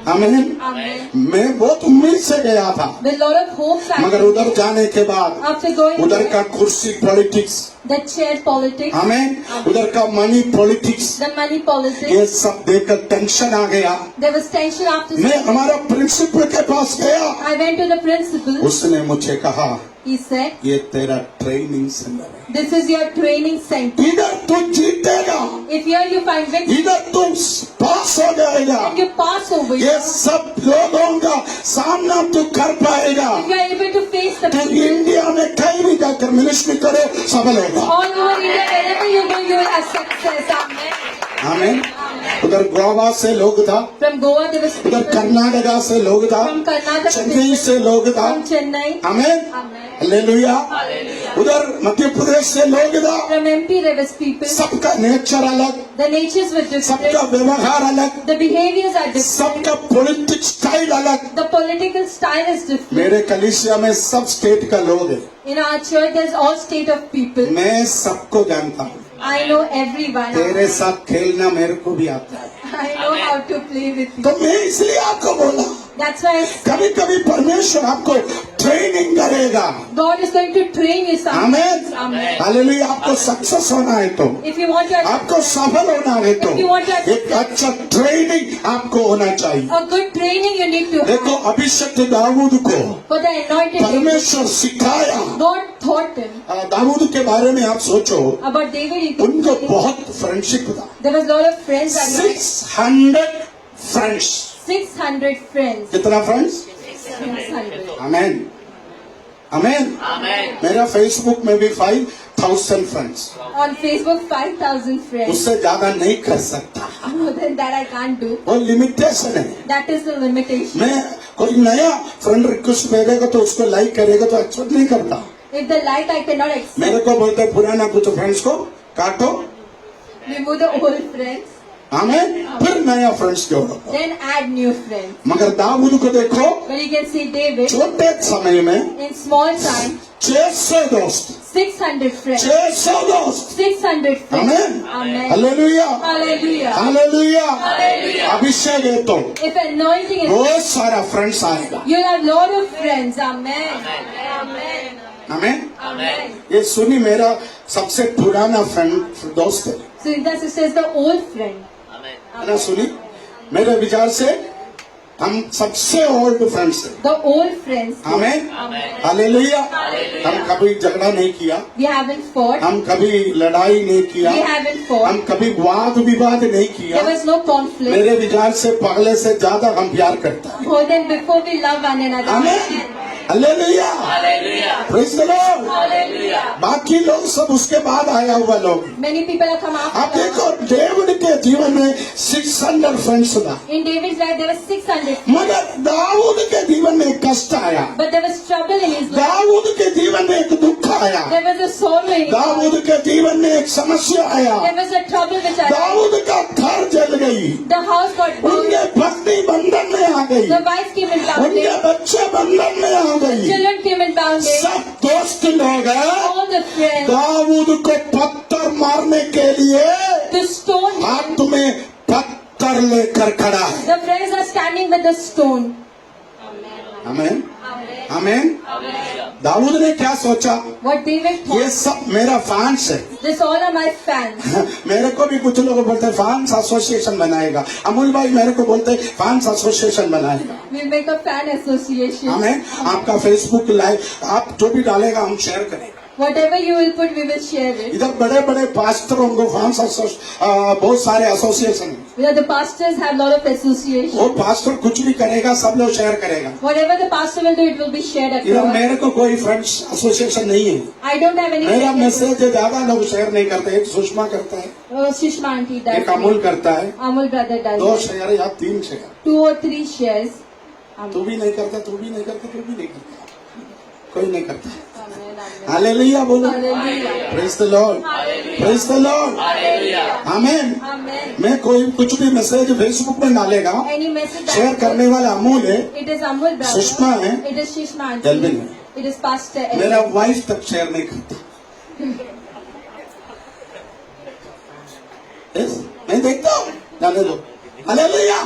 Amen. Amen. मैं बहुत उम्मीद से गया था, With a lot of hopes. मगर उधर जाने के बाद After going उधर there, का कुर्सी पॉलिटिक्स, the chair politics, आमेन, उधर का money politics, the money politics, ये सब देखकर टेंशन आ गया. there was tension after. मैं हमारा प्रिंसिपल के पास गया. I went to the principal. उसने मुझे कहा, He said, ये तेरा ट्रेनिंग सेंटर है, "This is your training center. इधर तू जीतेगा, If here you find victory, इधर तू पास हो जाएगा. if you pass over, ये if सब लोगों का सामना तू कर पाएगा. you are able to face the तो people, इंडिया में कहीं भी जाकर मिनिस्ट्री करो, सफल होगा. all over India, wherever you go, you will have success." Amen. आमेन. उधर गोवा से लोग था, From Goa, there was उधर people. कर्नाटका से लोग था, From Karnataka, चेन्नई से लोग था. from Chennai. Amen. Amen. Hallelujah. उधर मध्य प्रदेश से लोग था. From MP, there was people. सबका नेचर अलग, The natures were सबका different. व्यवहार अलग, The behaviors are different. सबका पॉलिटिक्स स्टाइल अलग. The political style is different. मेरे कलीसिया में सब स्टेट का लोग है. In our church, there's all state of people. मैं सबको जानता हूँ. I know everyone. तेरे साथ खेलना मेरे को भी आता है. I know how to play with you. तो मैं इसलिए आपको बोला, That's why कभी कभी परमेश्वर आपको ट्रेनिंग करेगा. God is going to train you sometimes. Amen. Amen. Hallelujah. आपको सक्सेस होना है तो, If you want your आपको सफल होना है तो If you want your- एक अच्छा ट्रेनिंग आपको होना चाहिए. a good training, you need to देखो have. अभिषक्त दाऊद को For the anointed David, परमेश्वर सिखाया. God taught him दाऊद के बारे में आप सोचो, about David. He could उनको say, बहुत फ्रेंडशिप था. there was a lot of friends. And 600 friends. 600 friends. कितना फ्रेंड्स? 600. आमेन. आमेन. मेरा फेसबुक में भी 5000 फ्रेंड्स. On Facebook, 5,000 friends. उससे ज्यादा नहीं कर सकता, More than that, I can't do. वो लिमिटेशन है. That is the limitation. मैं कोई नया फ्रेंड रिक्वेस्ट भेजेगा तो उसको लाइक करेगा तो एक्सेप्ट नहीं करता. If the like I cannot accept, मेरे को बोलते हैं, पुराना कुछ फ्रेंड्स को काटो. remove the old friends, आमेन. फिर नया फ्रेंड्स जोड़ो. then add new friends. मगर दाऊद को देखो, But you can see David छोटे समय में in small time, 600 दोस्त. 600 friends. 600 दोस्त. 600 friends. आमेन. Amen. हालेलुया. Hallelujah. हालेलुया. अभिषेक है तो If anointing is, बहुत सारा फ्रेंड्स आएगा. you'll have lot of friends. Amen. Amen. Amen. Amen. ये सुनी, मेरा सबसे पुराना फ्रेंड दोस्त है. So the sister is the old friend. है ना सुनी? मेरे विचार से हम सबसे ओल्ड फ्रेंड्स हैं. The old friends. Amen. Amen. Hallelujah. हम कभी झगड़ा नहीं किया, We haven't fought. हम कभी लड़ाई नहीं किया, We haven't fought. हम कभी वाद विवाद नहीं किया. There was no conflict. मेरे विचार से पहले से ज्यादा हम प्यार करते हैं. More than before, we love one another. Amen. Hallelujah. Praise the Lord. Hallelujah. बाकी लोग सब उसके बाद आया हुआ लोग. Many people have come आप after. देखो, डेविड के जीवन में 600 फ्रेंड्स था, In David's life, there were 600. मगर दाऊद के जीवन में एक कष्ट आया. But there was trouble in his life. Dawood के जीवन में एक दुख आया, There was a sorrow in his heart. Dawood के जीवन में एक समस्या आया, There was a trouble which arose. Dawood का घर जल गई, The house got burned. उनके पत्नी बंधन में आ गई, The wife came in उनके bondage. बच्चे बंधन में आ गई, Children came in bondage. सब दोस्त लोग All the friends दाऊद को पत्थर मारने के लिए to stone him. हाथ में पत्थर लेकर खड़ा है। The friends are standing with the stone. आमीन, आमीन। दाऊद ने क्या सोचा, What David ये thought. सब मेरा फैंस है। This all are my fans. मेरे को भी कुछ लोग बोलते हैं फैंस एसोसिएशन बनाएगा, अमूल भाई मेरे को बोलते हैं फैंस एसोसिएशन बनाएगा। We'll make a fan association. हमें आपका फेसबुक लाइव आप जो भी डालेगा हम शेयर करेंगे। Whatever you will put, we will share it. इधर बड़े बड़े पास्टरों को फैंस बहुत सारे एसोसिएशन है, Where the pastors have lot of association. वो पास्टर कुछ भी करेगा सब लोग शेयर करेगा। Whatever the pastor will do, it will be shared इधर across. मेरे को कोई फ्रेंड्स एसोसिएशन नहीं है, I don't have any. मेरा friends. मैसेज ज्यादा लोग शेयर नहीं करते। एक सुषमा करता है, Shishma auntie does. एक अमूल करता है, Amul brother does. 2 शेयर या 3 शेयर। 2 or 3 shares. तू भी नहीं करता, तू भी नहीं करता, तू भी नहीं करता, कोई नहीं करता। Amen, amen. हालेलुया बोलो, Hallelujah. Praise the Lord, praise the Lord, आमीन। Amen. मैं कोई कुछ भी मैसेज फेसबुक में डालेगा, Any message that शेयर करने वाला अमूल है, it is Amul brother. Sushma है, It is Shishma Elvin auntie. है। It is Pastor Elvin. मेरा वाइफ तक शेयर नहीं करता। Yes, मैं देखता हूँ, जाने दो। हालेलुया,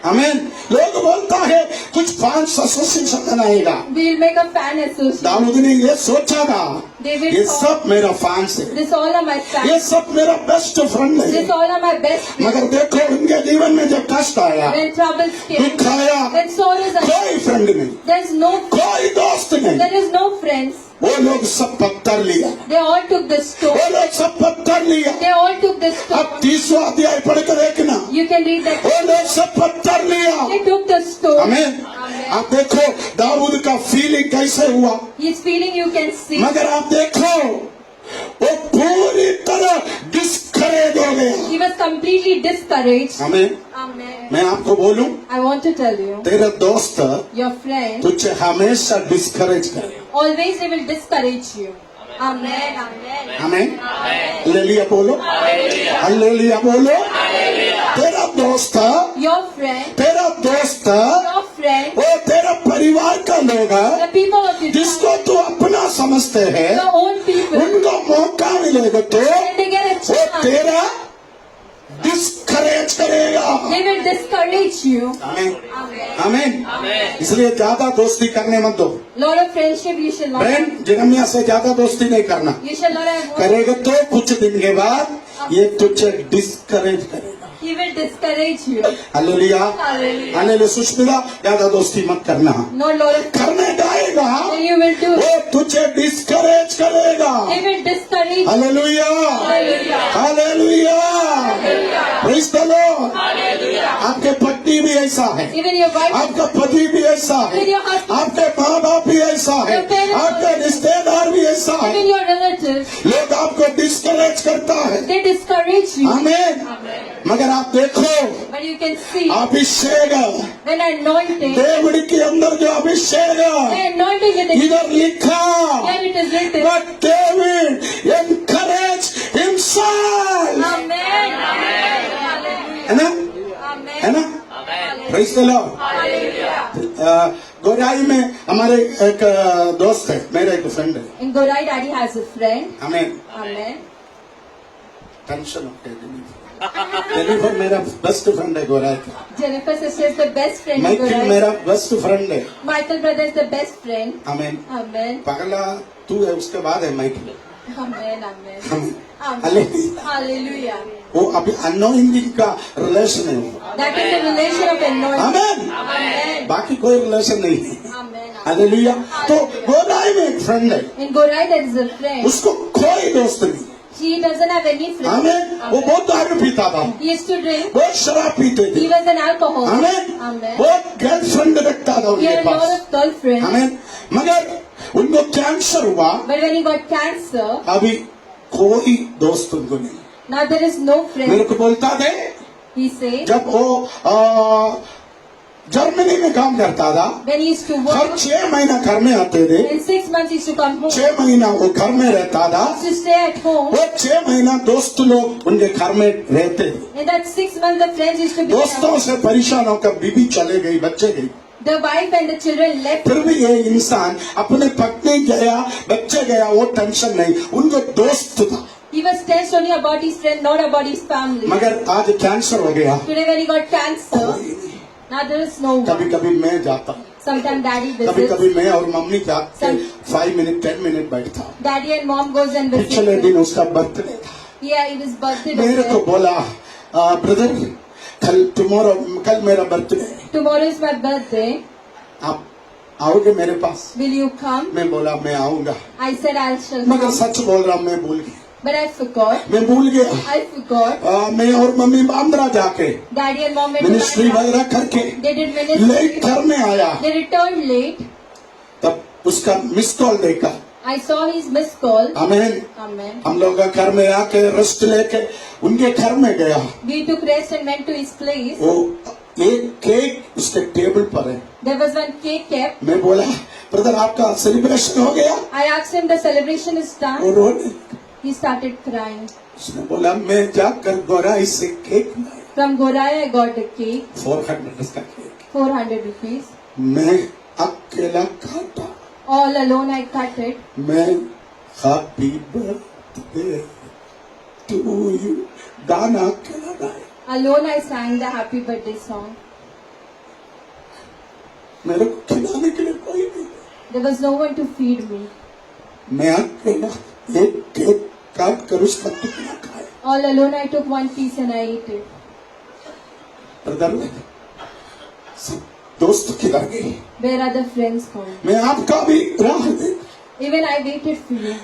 आमीन। लोग बोलता है कुछ फैंस एसोसिएशन बनाएगा। We'll make a fan association. Dawood ने ये सोचा था, David ये thought, सब मेरा फैंस है, this all are my ये fans. सब मेरा बेस्ट फ्रेंड है। This all are my best friends. मगर देखो उनके जीवन में जब कष्ट आया, When troubles came, दुख आया, when sorrows are, कोई फ्रेंड नहीं, there's no, कोई दोस्त नहीं, there is no friends. वो लोग सब पत्थर लिया, They all took the stone. वो लोग सब पत्थर लिया। They all took the अब stone. 30वां अध्याय पढ़ कर देखना, You can read that. वो लोग सब पत्थर लिया। They took the stone. आमीन। आप देखो दाऊद का फीलिंग कैसे हुआ, His feeling you can see. मगर आप देखो वो पूरी तरह डिस्करेज हो गया। He was completely discouraged. आमीन। Amen. मैं आपको बोलूं, I want to tell you, तेरे दोस्त your friend, तुझे हमेशा डिस्करेज करे। always they will discourage you. Amen. Amen. आमीन। हालेलुया बोलो, हालेलुया बोलो। तेरा दोस्त, Your friend, तेरा दोस्त your friend, वो तेरा परिवार का लोग the people of your जिसको तू अपना समझते है, your own people, उनको मौका मिलेगा तो when they get a वो chance, तेरा डिस्करेज करेगा। they will discourage you. आमीन, Amen. आमीन। इसलिए ज्यादा दोस्ती करने मत दो। Lot of friendship you shall not have. Friend Jeremiah से ज्यादा दोस्ती नहीं करना, You shall not have more. करेगा तो कुछ दिन के बाद ये तुझे डिस्करेज करेगा। He will discourage you. Hallelujah, Hallelujah. Hallelujah. Sushmita ज्यादा दोस्ती मत करना, Not lot of करने जाएगा then you will do. वो तुझे डिस्करेज करेगा। He will discourage you. Hallelujah, Hallelujah. Hallelujah, praise the Lord. Hallelujah. आपके पत्नी भी ऐसा है, Even your wife, आपका पति भी ऐसा है, even your husband, आपके माँ बाप भी ऐसा है, Your parents- आपके रिश्तेदार भी ऐसा है। even your relatives, लोग आपको डिस्करेज करता है। they discourage you. आमीन। मगर आप देखो But you can see Abhishek, when anointing, దేవుడి के अंदर जो अभिषेक the anointing with the इधर लिखा, here it is written. but David encouraged himself, Amen. Amen. है ना, Amen. है ना, प्रेज द लॉर्ड। Hallelujah. गोराई में हमारे एक दोस्त है, मेरा एक फ्रेंड है। In Gorai, Daddy has a friend. आमीन। Amen. टेंशन होते जेनिफर मेरा बेस्ट फ्रेंड है गोराई का, Jennifer sister is the best friend in Michael Gorai. मेरा बेस्ट फ्रेंड है। Michael brother is the best friend. आमीन। Amen. पगला तू है, उसके बाद है माइकल। Amen. Amen. आमीन। Amen. हालेलुया। Hallelujah. वो अभी अनोइंटिंग का रिलेशन है वो। That is the relation of anointing. आमीन। Amen. बाकी कोई रिलेशन नहीं है। Amen. हालेलुया। तो गोराई में एक फ्रेंड है, In Gorai, there is a friend. उसको कोई दोस्त नहीं। He doesn't have any friends. आमीन। वो बहुत दारू पीता था, He used to drink. बहुत शराब पीते He थे। was an alcoholic. आमीन। Amen. बहुत गर्लफ्रेंड रखता था He उनके had a lot pass. of girlfriends. आमीन। मगर उनको कैंसर हुआ, But when he got cancer, अभी कोई दोस्त उनको नहीं। now there is no मेरे friend. को बोलता थे He said, जब वो जर्मनी में काम करता था, when he used to her work, 6 महीना घर में आते थे, in 6 months he used to come home, 6 महीना वो घर में रहता था, he used to stay at home. वो 6 महीना दोस्त लोग उनके घर में रहते थे। In that 6 months, the friends used to be दोस्तों there. से परेशान होकर बीबी चले गई, बच्चे गई, The wife and the children left. फिर भी ये इंसान अपने पत्नी गया, बच्चे गया, वो टेंशन नहीं, उनको दोस्त था। He was tense only about his friend, not about his family. मगर आज कैंसर हो गया, Today when he got cancer, now there is no कभी one. कभी मैं जाता हूँ, Sometimes daddy कभी visits. कभी मैं और मम्मी जाके 5 मिनट 10 मिनट बैठता हूँ। Daddy and mom goes and पिछले visits. दिन उसका बर्थडे था, Yeah, it is birthday. मेरे को today. बोला ब्रदर कल मेरा बर्थडे है, Tomorrow is my birthday. आप आओगे मेरे पास? Will you come? मैं बोला मैं आऊंगा, I said I shall मगर come. सच बोल रहा हूँ, मैं भूल गया, But I forgot. मैं भूल गया। I forgot. मैं और मम्मी बांद्रा जाके Daddy and mom went to ministry Bandra. वगैरह करके They did लेट ministry. घर में आया, They returned late. तब उसका मिस कॉल देखा। I saw his missed call. आमीन। Amen. हम लोग का घर में आके रेस्ट लेके उनके घर में गया, We took rest and went to his place. वो एक केक उसके टेबल पर है। There was one cake kept. मैं बोला ब्रदर आपका सेलिब्रेशन हो गया? I asked him the celebration is वो done. रोने, He started crying. उसने बोला मैं जाकर गोराई से केक लाया, From Goraya I got a cake, 400 का केक, 400 rupees. मैं अकेला खाता, All alone I cut it. मैं हैप्पी बर्थडे टू यू गाना अकेला गाया, Alone I sang the happy birthday song. मेरे को खिलाने के लिए कोई नहीं, There was no one to feed me. मैं अकेला एक केक काट कर उसका टुकड़ा खाया। All alone I took one piece and I ate it. Brother सब दोस्त खिला गए, Where are the friends gone? मैं आपका भी राह दे, Even I waited for you.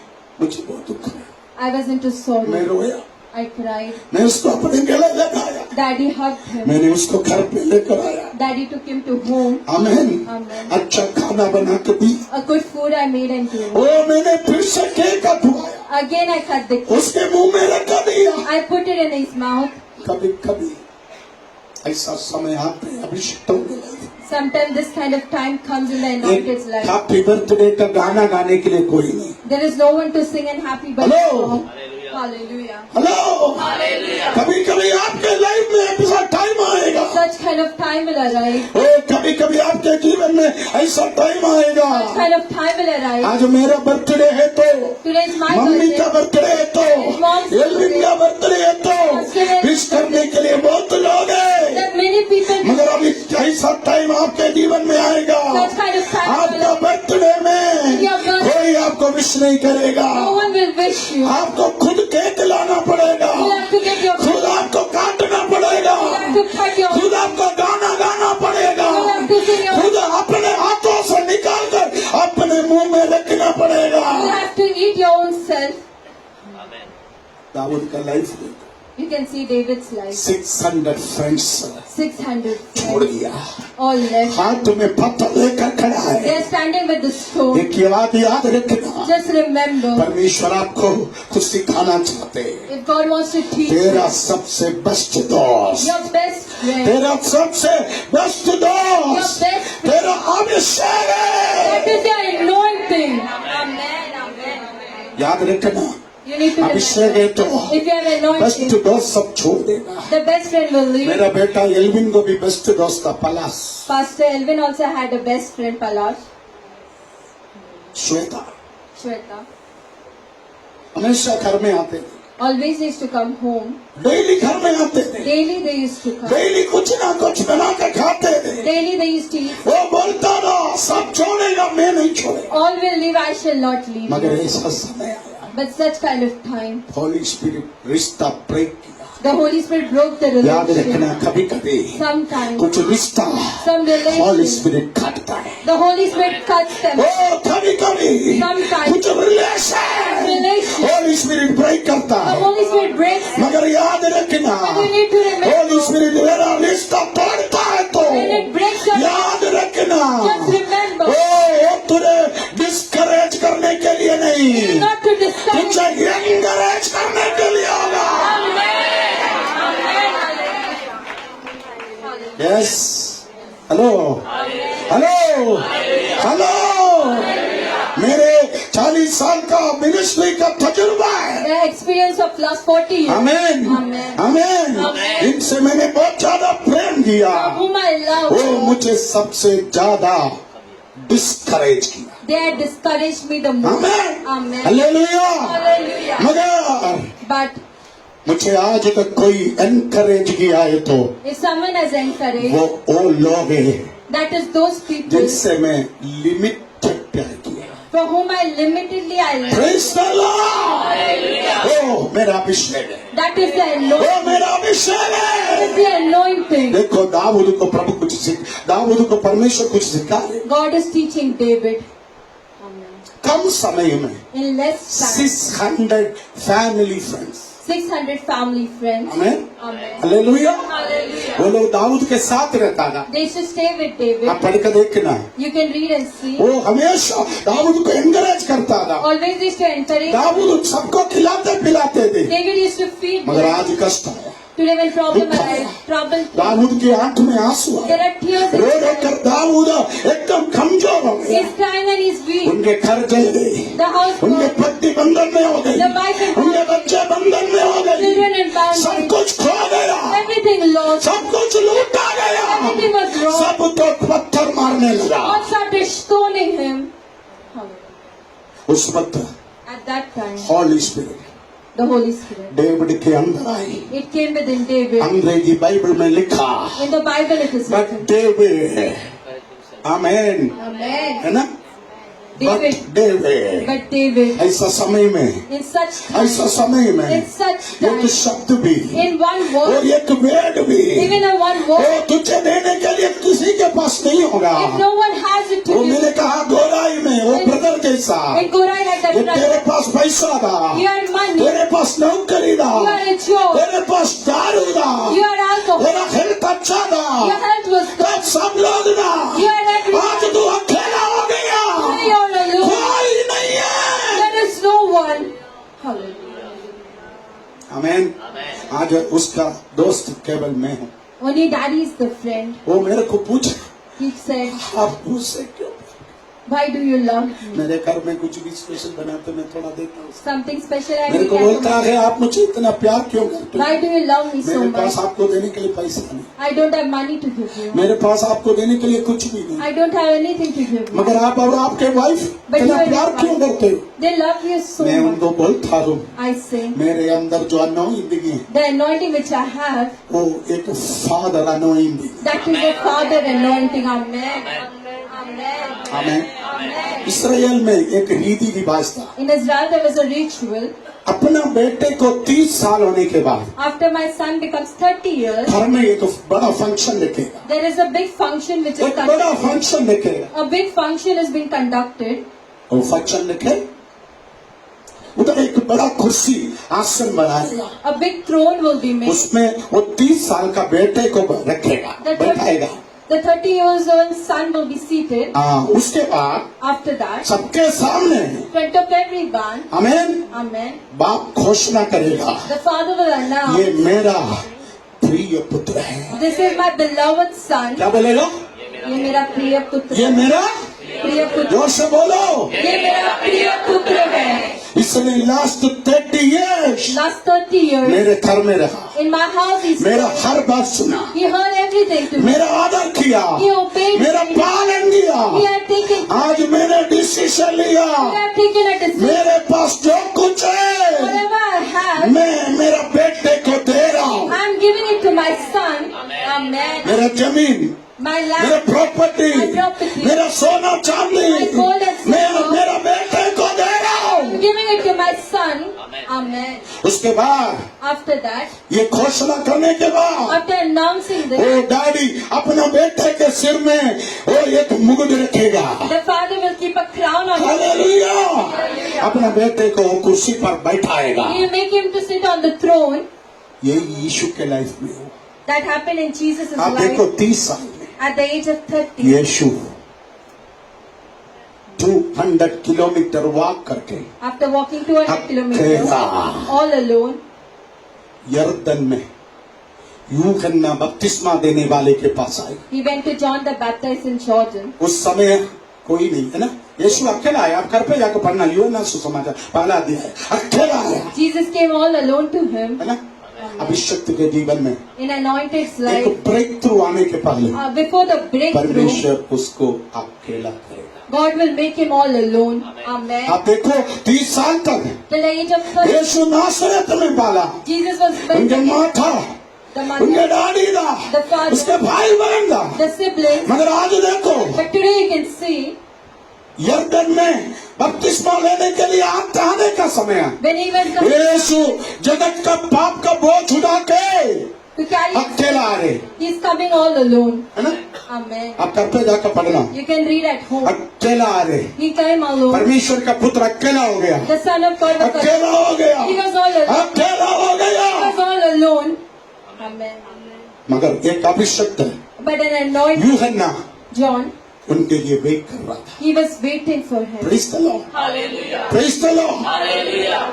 मुझे बहुत दुख है, I was into मैं sorrow. रोया, I cried. मैं उसको अपने गले लगाया, Daddy hugged him. मैंने उसको घर पे लेकर आया। Daddy took him to home. आमीन। Amen. अच्छा खाना बना के दी, A good food I made and gave वो him. मैंने फिर से cake धुआया, Again I cut the cake. उसके मुंह में रखा दिया। I put it in his mouth. कभी कभी ऐसा समय आते हैं, अभिषेक होने लगे। Sometimes this kind of time comes in the anointed's एक life. हैप्पी बर्थडे का गाना गाने के लिए कोई नहीं। There is no one to sing an happy birthday Hello. song. Hallelujah. Hello, कभी कभी आपके लाइफ में ऐसा टाइम आएगा, Such kind of time will arrive. कभी कभी आपके जीवन में ऐसा टाइम आएगा। Such kind of time will arrive. आज मेरा बर्थडे है तो, Today is my मम्मी का birthday. बर्थडे है तो, एल्विन का बर्थडे है तो, विश करने के लिए बहुत लोग हैं, That many people. मगर अभी ऐसा टाइम आपके जीवन में आएगा, Such kind of time will आपका arrive. बर्थडे में कोई आपको विश नहीं करेगा, No one will wish you. आपको खुद केक लाना पड़ेगा, You have to get your. खुद आपको काटना पड़ेगा, You have to cut your. खुद आपको गाना गाना पड़ेगा, You have to sing your. खुद अपने हाथों से निकाल कर अपने मुंह में रखना पड़ेगा। You have to eat your own self. Dawood का लाइफ देखो, You can see David's life. 600 friends 600 छोड़ friends. दिया, All left. हाथ में पत्थर लेकर खड़ा They है। are standing with the stone. एक ये बात याद रखना, Just remember, परमेश्वर आपको कुछ सिखाना चाहते हैं। if God wants to teach you, तेरा सबसे बेस्ट दोस्त, your best friend, तेरा सबसे बेस्ट your दोस्त, best friend, तेरा अभिषेक that है। is your anointing. Amen, amen. याद रखना, You need to Abhishek remember. है तो If you have best anointing, दोस्त सब छोड़ देगा। the best friend will leave. मेरा बेटा एल्विन को भी बेस्ट दोस्त था पलाश, Pastor Elvin also had a best friend, Palash, Shweta, Shweta. हमेशा घर में आते थे, Always used to come home. Daily घर में आते थे, Daily they used to come. Daily कुछ ना कुछ बना के खाते थे। Daily they used to eat. वो बोलता था सब छोड़ेगा, मैं नहीं छोड़ेगा, All will leave, I shall not leave. मगर ऐसा समय आया, But such kind of time, Holi spirit रिश्ता ब्रेक किया। the Holy Spirit broke the याद रखना, relationship. कभी कभी Sometimes, कुछ रिश्ता some होली relations, स्पिरिट काटता है। the Holy Spirit cuts them. ओ कभी कभी Sometimes, कुछ relation relations, Holy Spirit break करता the है, Holy Spirit breaks them. मगर याद रखना, But you need to remember, Holi spirit मेरा रिश्ता तोड़ता है तो when it breaks your, याद रखना, just remember, वो तुझे डिस्करेज करने के लिए नहीं, not to discourage. तुझे एंकरेज करने के लिए होगा। Amen. Yes, hello hello hello, मेरे 40 साल का मिनिस्ट्री का तजुर्बा है। The experience of last 40 years. आमीन Amen. आमीन। इनसे मैंने बहुत ज्यादा प्रेम किया। Whom I love. वो मुझे सबसे ज्यादा डिस्करेज किया। They had discouraged me the most. आमीन Amen. हालेलुया। Hallelujah. मगर But मुझे आज तक कोई एनकरेज किया है तो if someone has encouraged, वो लोग हैं that is those people जिनसे मैं लिमिटेड प्यार किया। for whom I limitedly I love. Praise the Lord। ओ मेरा अभिषेक है, That is the O anointing. मेरा अभिषेक That is है। the anointing. देखो दाऊद को प्रभु दाऊद को परमेश्वर कुछ सिखा रहे। God is teaching David. Amen. कम समय में In less time, 600 family friends. 600 family friends. आमीन Amen. हालेलुया। Hallelujah. वो लोग दाऊद के साथ रहता था। They should stay with David. आप पढ़ कर देखना, You can read and see. वो हमेशा दाऊद को एनकरेज करता था। Always used to encourage. Dawood सबको खिलाते पिलाते थे। David used to feed मगर them. आज कष्ट आया, Today when problem arises, trouble comes. Dawood की आंख में आंसू There आए। are tears in row his row eyes. कर दाऊद एकदम कमजोर हो गया। He's crying and he's weak. उनके घर जल गए, The house उनके burned. पति बंधन में हो The wife गई, and उनके husband. बच्चे बंधन में हो Children गए, and bound. सब कुछ खो गया, Everything lost. सब कुछ लूटा गया, Everything was lost. सब तो पत्थर मारने लगा। God started stoning him. उस वक्त At that time, Holy Spirit the Holy Spirit. David के अंदर आई। It came within David. अंग्रेजी बाइबल में लिखा, In the Bible it is but written. David, आमीन, Amen. है ना? But David. David, But David, ऐसा समय में, in such time, ऐसा समय में in such एक time, शब्द भी in one और word, एक वेद भी even in one वो word, तुझे देने के लिए किसी के पास नहीं होगा। if no one has it to वो मैंने give, कहा गोराई में वो ब्रदर जैसा, in Gorai like that ये तेरे brother, पास पैसा था, you are money, तेरे पास नौकरी था, you are a job, तेरे पास दारू था, you are alcohol, तेरा हेल्थ अच्छा था, your health was good, तब सब लोग था, you are everything. आज तू अकेला हो गया, Today you are alone. कोई नहीं है। There is no one. Hallelujah. आमीन। आज उसका दोस्त केवल मैं हूँ। Only daddy is the friend. वो मेरे को पूछे, He said, आप मुझसे क्यों? why do you love me? मेरे घर में कुछ भी स्पेशल बनाते मैं थोड़ा देखता हूँ। Something special I मेरे need को at बोलता home. है आप मुझे इतना प्यार क्यों करते हो? Why do you love me so मेरे पास much? आपको देने के लिए पैसा नहीं, I don't have money to give you. मेरे पास आपको देने के लिए कुछ भी नहीं, I don't have anything to give you. मगर आप और आपके वाइफ But इतना you are प्यार my क्यों wife. करते हो? They love you so मैं much. उनको बोलता हूँ, I say, मेरे अंदर जो अनोइंटिंग है the anointing which I have, वो एक father anointing. that is the Father anointing. Amen. Amen. आमीन। इसराइल में एक रीति रिवाज था, In Israel there was a ritual. अपना बेटे को 30 साल होने के बाद After my son becomes 30 years, घर में एक बड़ा फंक्शन रखेगा, there is a big function which is एक बड़ा conducted. फंक्शन रखेगा। A big function has been conducted. वो फंक्शन रखे, उधर एक बड़ा कुर्सी आसन बनाएगा, A big throne will be made. उसमें वो 30 साल का बेटे को रखेगा, बैठाएगा। The 30 years old son will be seated. उसके बाद After that, सबके सामने, in front of everyone, आमीन, Amen, बाप घोषणा करेगा, the Father will announce, ये मेरा प्रिय पुत्र है। this is my beloved son. क्या बोलेगा? ये मेरा प्रिय पुत्र ये है. मेरा, प्रिय पुत्र. जोर से बोलो। ये मेरा प्रिय पुत्र है. इसने लास्ट 30 years Last 30 years, मेरे घर में रहा, in my house he मेरा stayed. हर बात सुना, He heard everything to me. मेरा आदर किया, He obeyed मेरा me. पालन किया। He had taken, आज मैंने डिसीजन लिया, he had taken a decision. मेरे पास जो कुछ है Whatever I have, मैं मेरा बेटे को दे रहा हूँ। I am giving it to my son. Amen. मेरा जमीन, My मेरा land, प्रॉपर्टी, My property, मेरा सोना चांदी, my gold and मैं silver, मेरा बेटे को दे रहा I am हूँ। giving it to my son. Amen. उसके बाद After that, ये घोषणा करने के बाद after announcing वो this, डैडी अपना बेटे के सिर में वो एक मुकुट रखेगा। the father will keep a crown on him. Hallelujah. अपना बेटे को वो कुर्सी पर बैठाएगा। He will make him to sit on the throne. ये यीशु के लाइफ में हो। That happened in Jesus' आप देखो life 30 साल में at the age of 30. यीशु 200 किलोमीटर वॉक करके After walking 200 kilometers, अकेला all alone, यर्दन में यूहन्ना बपतिस्मा देने वाले के पास आए। He went to John the Baptist in Jordan. उस समय कोई नहीं है ना, यीशु अकेला आया। आप घर पे जाकर पढ़ना, यूहन्ना सुसमाचार पहला अध्याय है, अकेला आया Jesus came all alone to him है ना। अभिषिक्त के जीवन में in anointed's एक life. ब्रेक थ्रू आने के पहले Before the breakthrough, परमेश्वर उसको अकेला करेगा। God will make him all alone. Amen. आप देखो 30 साल तक Till the age of 30, यीशु नासरत में पाला। Jesus was उनके built माँ था, the उनके mother, डैडी था, the father, उसके भाई बहन था। the siblings. मगर आज देखो But today you can see यरदन में बपतिस्मा लेने के लिए आने का समय है। when he was यीशु जगत का पाप का बोझ उठा के to carry, अकेला आ रहे he is coming all alone. है ना। Amen. आप घर पे जाकर पढ़ना, You can read at home. अकेला आ रहे। He came alone. परमेश्वर का पुत्र अकेला हो गया, The Son of God was अकेला हो गया, He was all alone. अकेला हो He गया। was all alone. Amen. मगर एक अभिषक्त है But an anointed यूहन्ना John, उनके लिए वेट कर रहा था। he was waiting for him. Praise the Lord, praise the Lord.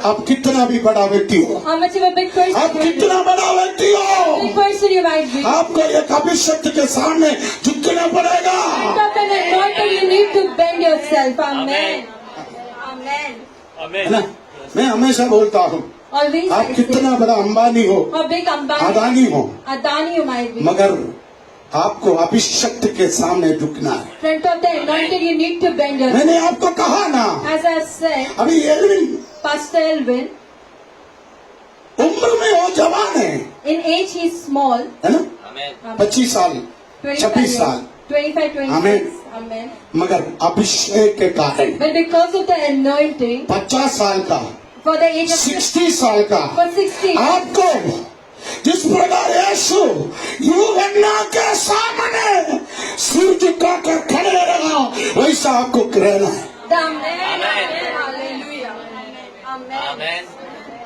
आप कितना भी बड़ा व्यक्ति हो, How much of a big person आप you are? कितना बड़ा व्यक्ति हो, Big person you might be. आपको एक अभिषक्त के सामने झुकना पड़ेगा। Up an anointed, you need to bend yourself. Amen. Amen. है ना। मैं हमेशा बोलता हूँ, Always आप I say, कितना बड़ा अंबानी हो, how big Ambani, अदानी हो, Adani you might be. मगर आपको अभिषक्त के सामने झुकना है। Front of the anointed, you need to bend yourself. मैंने आपको कहा ना, As I said, अभी एल्विन Pastor Elvin, उम्र में वो जवान है in age he is small. है ना, Amen. 25 साल 25 26 साल, 25, 26. Amen. Amen. मगर अभिषेक के कारण But because of the anointing, 50 साल का, for the age of 60 साल का, for 60, आपको जिस प्रकार यीशु यूहन्ना के सामने सिर झुकाकर खड़े रहा, वैसा आपको रहना है। Amen. Hallelujah. Amen.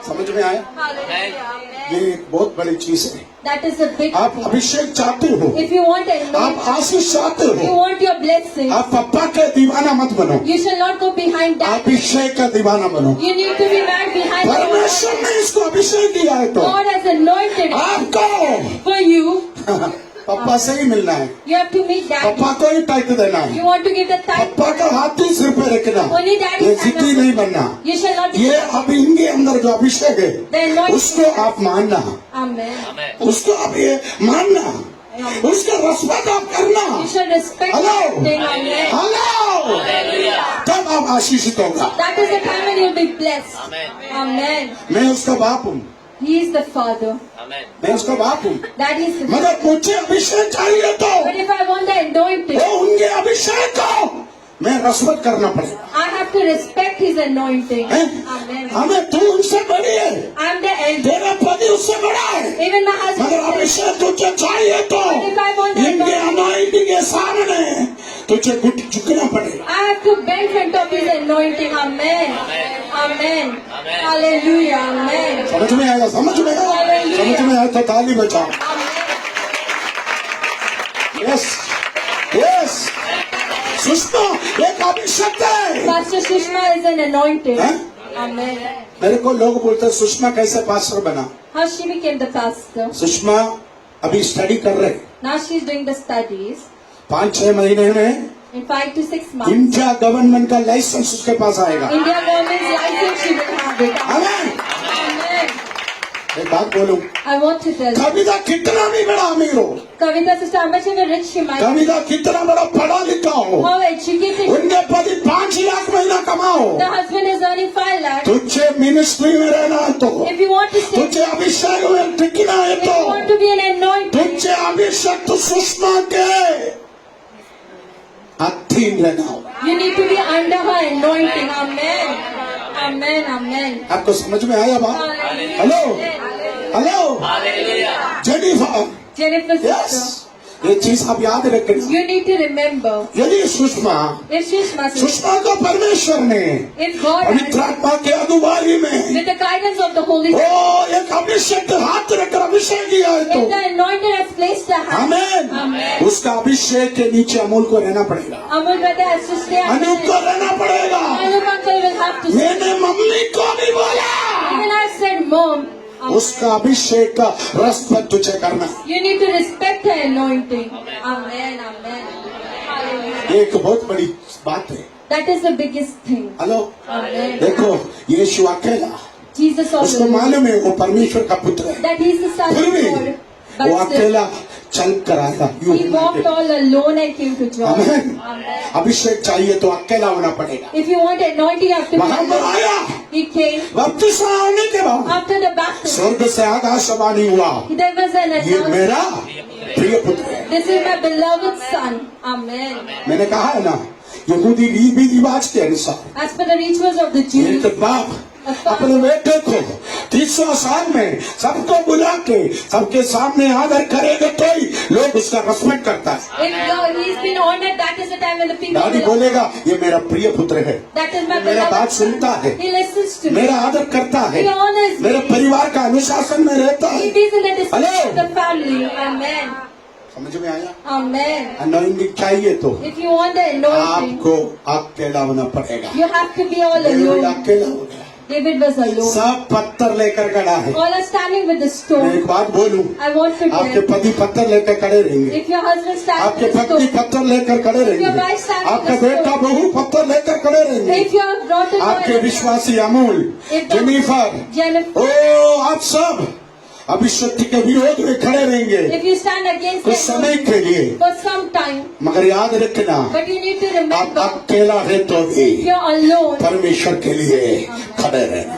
समझ में आया? Hallelujah. ये एक बहुत बड़ी चीज है। That is a big आप thing. अभिषेक चाहते हो, If you want आप anointing, आशीष चाहते you हो, want your blessing, आप पापा के दीवाना मत बनो, you shall not go behind that. अभिषेक का दीवाना बनो। You need to be mad behind the परमेश्वर ने इसको अभिषेक दिया है तो God has anointed आपको for you. पापा से ही मिलना है, You have to meet daddy. पापा को ही टाइट देना है, You want to give the tithe. पापा का हाथ ही सिर पे रखना, Only daddy ये can जिद्दी नहीं बनना। You shall not be. ये अब इनके अंदर जो अभिषेक है The anointing. उसको आप मानना, Amen. उसको आप ये मानना, उसका रिस्पेक्ट आप करना। You shall respect hello, everything. Amen. Hello, तब आप आशीषित होगा। That is the time when you'll be blessed. Amen. मैं उसका बाप हूँ, He is the Father. मैं उसका बाप हूँ, That is the मगर मुझे अभिषेक चाहिए तो But if I want the anointing, वो उनके अभिषेक को मैं रिस्पेक्ट करना पड़ेगा। I have to respect His anointing. हैं? Amen. हमें तू उनसे बड़ी है, I am the elder. तेरा पति उससे बड़ा है, Even my husband. मगर अभिषेक तुझे चाहिए तो If I want the इनके anointing, अनॉइंटिंग के सामने तुझे घुट झुकना पड़ेगा। I have to bend front of His anointing. Amen. Amen. Hallelujah. Amen. समझ में आया? समझ में आया? समझ में आया तो ताली बजाओ। यस यस, सुषमा एक अभिषेक है। Pastor Sushma is an anointed. हैं? Amen. मेरे को लोग बोलते हैं सुषमा कैसे पास्टर बना। How she became the pastor. Sushma अभी स्टडी कर रहे, Now she is doing the studies. 5-6 महीने में In 5 to 6 months, India government का लाइसेंस उसके पास आएगा। India government's license she will have it. आमीन। Amen. एक बात बोलूं, I want to tell you, कविता कितना भी बड़ा अमीर हो, Kavita sister, how much of a rich she might be, कविता कितना बड़ा पढ़ा लिखा हो, how educated, उनके पति 5 लाख महीना कमाओ, the husband is earning 5 lakhs. तुझे मिनिस्ट्री में रहना है तो, If you want to stay, तुझे अभिषेक में टिकना है if you want तो, to be an anointed, तुझे अभिषेक तो सुषमा के अधीन रहना होगा। you need to be under her anointing. Amen. Amen. Amen. आपको समझ में आया बात? Hello hello, Jennifer, Jennifer yes, sister, ये चीज आप याद रखना। you need to remember, यदि Sushma if Sushma sister, Sushma को परमेश्वर ने if God has, पवित्र आत्मा के अगुवाई में with the guidance of the Holy Spirit, वो एक अभिषेक हाथ रखकर अभिषेक किया है if तो the anointed has placed the hand, आमीन, Amen. उसका अभिषेक के नीचे अमूल को रहना पड़ेगा, Amul brother has to stay. Anoop को रहना पड़ेगा। Anup uncle will have to stay. मैंने मम्मी को भी बोला, Even I said, Mom, उसका अभिषेक का रेस्पेक्ट तुझे करना। You need to respect the anointing. Amen. Amen. Hallelujah. ये एक बहुत बड़ी बात है। That is the biggest thing. Hello, Amen. देखो यीशु अकेला, Jesus उसको alone. मालूम है वो परमेश्वर का पुत्र है, That he is the son फिर of भी God. वो But still, अकेला चल कर आया। he walked all alone and came to joy. Amen. Amen. अभिषेक चाहिए तो अकेला होना पड़ेगा। If you want anointing, you have to be वहां पर alone. आया, He came बपतिस्मा होने के बाद after the baptism. स्वर्ग से आकाशवाणी हुआ, There was an ये announcement. मेरा प्रिय पुत्र है। This is my beloved son. Amen. मैंने कहा है ना, यहूदी रीति रिवाज के अनुसार As per the rituals of the एक Jews, बाप अपने बेटे को 30 साल में सबको बुला के सबके सामने आदर करेगा तो ही लोग उसका रेस्पेक्ट करता है। if he's been honored, that is the time when the people दादी will. बोलेगा ये मेरा प्रिय पुत्र है, That is my मेरा बात beloved सुनता son. है, He listens to me. मेरा आदर करता है, He honors me. मेरे परिवार का अनुशासन में रहता He है। is in the discipline Hello. of the family. Amen. समझ में आया? Amen. अनोइंटिंग चाहिए तो If you want the anointing, आपको अकेला होना पड़ेगा। you have to be all David alone. अकेला हो गया, David was alone. सब पत्थर लेकर खड़ा है। All are standing with the मैं stone. एक बात बोलूं, I want to आपके tell, पति पत्थर लेकर खड़े रहेंगे, if your husband stands आपके with the पत्नी stone, पत्थर लेकर खड़े रहेंगे, Your wife stands आपका with the बेटा stone. बहू पत्थर लेकर खड़े रहेंगे, if your daughter आपके विश्वासी Amul, If the- Jennifer, Jennifer, ओ आप सब अभिषेक के विरोध में खड़े रहेंगे if you stand against कुछ समय them के लिए, for some time, मगर याद रखना but you need to आप remember, अकेला है तो भी if you're alone, परमेश्वर के लिए खड़े रहना।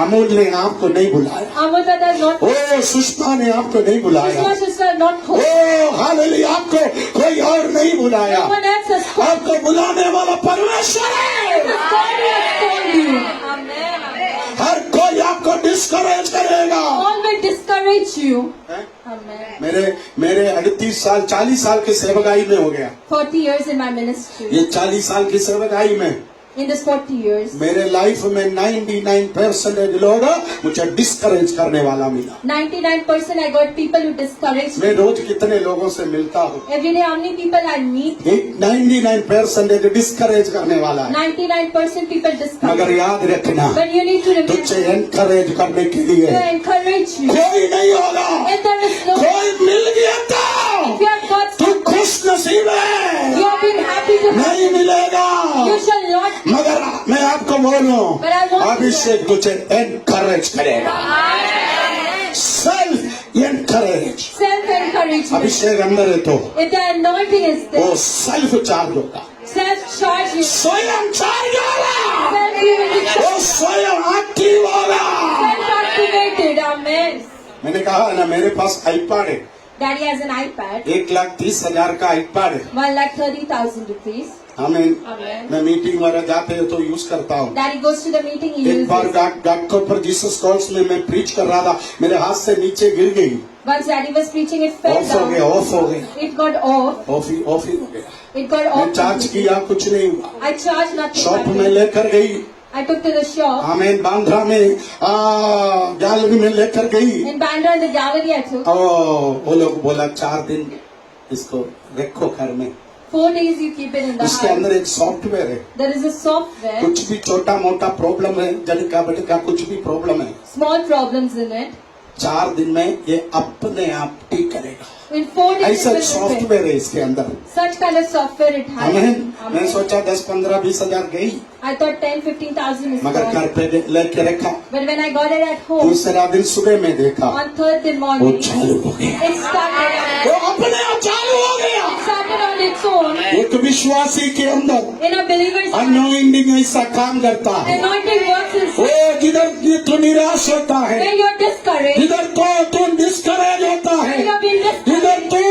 अमूल ने आपको नहीं बुलाया, Amul brother is not, ओ सुषमा ने आपको नहीं बुलाया, Krishna sister not called, oh hallelujah आपको कोई और नहीं बुलाया, no one else has called, आपको बुलाने वाला परमेश्वर है। it is God who has called you. Amen. Amen. हर कोई आपको डिस्करेज करेगा। All will discourage you. हैं? Amen. मेरे 38 साल 40 साल की सेवकाई में हो गया, 40 years in my ministry. ये 40 साल की सेवकाई में In this 40 years, मेरे लाइफ में 99% लोग मुझे डिस्करेज करने वाला मिला। 99% I got people who discourage मैं me. रोज कितने लोगों से मिलता हूँ, Every day, how many people I meet? 99% discourage करने वाला है, 99% people मगर discourage. याद रखना But you need to तुझे remember, एनकरेज करने के लिए to encourage you. कोई नहीं होगा। If there is no, कोई मिल गया if तो you have got, तू खुश नसीब है, you have been happy to have, नहीं मिलेगा। you shall not. मगर मैं आपको बोलूं, But I want to अभिषेक तुझे एनकरेज करेगा, सेल्फ एनकरेज। Self-encouragement. अभिषेक अंदर है तो If the anointing is वो there, सेल्फ चार्ज होगा, self-charge you. स्वयं चार्ज होगा, Self you will be वो स्वयं एक्टिव होगा। self-activated. Amen. मैंने कहा ना मेरे पास आईपैड है, Daddy has an iPad. 1,30,000 का आईपैड है। 1,30,000 rupees. आमीन। Amen. मैं मीटिंग वगैरह जाते हैं तो यूज करता हूँ। Daddy goes to the meeting, he एक बार uses. डॉक्टर पर जीसस कॉल्स में मैं प्रीच कर रहा था, मेरे हाथ से नीचे गिर गई, Once Daddy was preaching, it fell of हो गया, down. ऑफ हो गया, It got off. ऑफ ही हो गया। It got मैं off. चार्ज किया, कुछ नहीं हुआ। I charged nothing. शॉप में happened. लेकर गई, I took to the shop. आमीन, बांद्रा में गैलरी में लेकर गई। In Bandra, in the gallery, I took. वो लोग बोला 4 दिन इसको रखो घर में, 4 days you keep it in the उसके house. अंदर एक सॉफ्टवेयर है, There is a software. कुछ भी छोटा मोटा प्रॉब्लम है, जड़का बटका कुछ भी प्रॉब्लम है, Small problems in it. 4 दिन में ये अपने आप ठीक करेगा। In 4 days, ऐसा it will repair. सॉफ्टवेयर है इसके अंदर। Such kind of software it has. आमीन। मैं Amen. सोचा 10, 15, 20 हजार गई, I thought 10,000-15,000 is मगर घर gone. पे लेके रखा। But when I got it at home, दूसरा दिन सुबह में देखा on third day वो morning, चालू हो गया, it started. वो अपने आप चालू हो गया। It started on its own. एक विश्वासी के अंदर In a believer's life, anointing ऐसा काम करता है, anointing works is वो जिधर तू निराश होता है, when you're discouraged, जिधर तो तू डिस्करेज होता when है, you've been जिधर discouraged, तू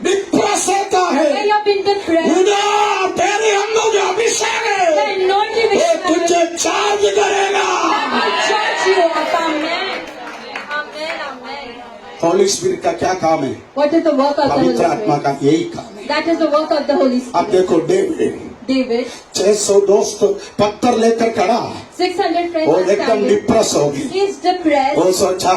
डिप्रेस होता है, when you've been depressed, उधर तेरे अंदर जो अभिषेक the है anointing वो is coming. तुझे चार्ज करेगा। That will charge you up. Amen. Amen. Amen. Holi spirit का क्या काम है? What is the work of the Holy पवित्र आत्मा Spirit? का यही काम है। That is the work of the Holy अब Spirit. देखो डेविड David, 600 दोस्त पत्थर लेकर खड़ा, 600 friends वो are एकदम standing. डिप्रेस हो गई। He is depressed. वो सोचा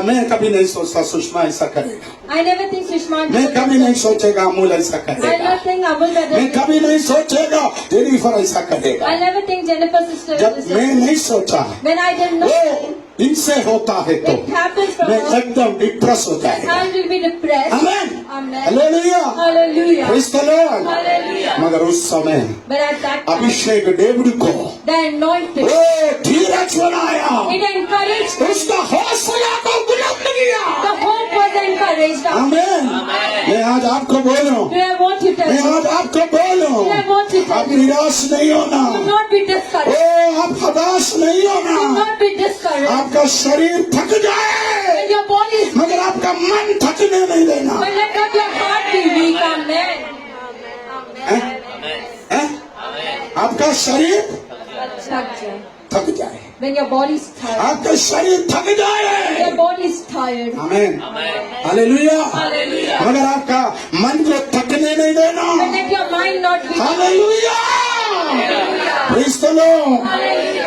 मैं कभी नहीं सोचता सुषमा ऐसा करेगा, I never think Sushma. मैं कभी नहीं सोचेगा अमूल ऐसा I करेगा, never think Amul मैं brother. कभी नहीं सोचेगा जेनिफर ऐसा करेगा। I never think Jennifer's sister. जब is मैं नहीं सोचा, When I did not, वो इनसे होता है तो It happens from मैं us. एकदम डिप्रेस हो जाएगा। I will be depressed. Amen, Amen. Hallelujah, Hallelujah. Praise the Lord. Hallelujah. मगर उस समय But at that time, Abhishek David को the anointed, ओ धीरज बनाया, it encouraged, उसका हौसला को बुलंद किया। the hope was encouraged. आमेन। मैं आज आपको बोलूं, Do I want to tell मैं you? आज आपको बोलूं, I want to tell आप you. निराश नहीं होना, Do not be O discouraged. आप हताश नहीं Do होना। not be discouraged. आपका शरीर थक जाए When your body is, मगर आपका मन थकने नहीं देना। but let not your heart be weak. Amen. हैं? हैं? आपका शरीर थक जाए, When your body is tired, आपका शरीर थक जाए। your body is tired. Amen, hallelujah. मगर आपका मन को थकने नहीं देना। But let your mind not be. Hallelujah, praise the Lord,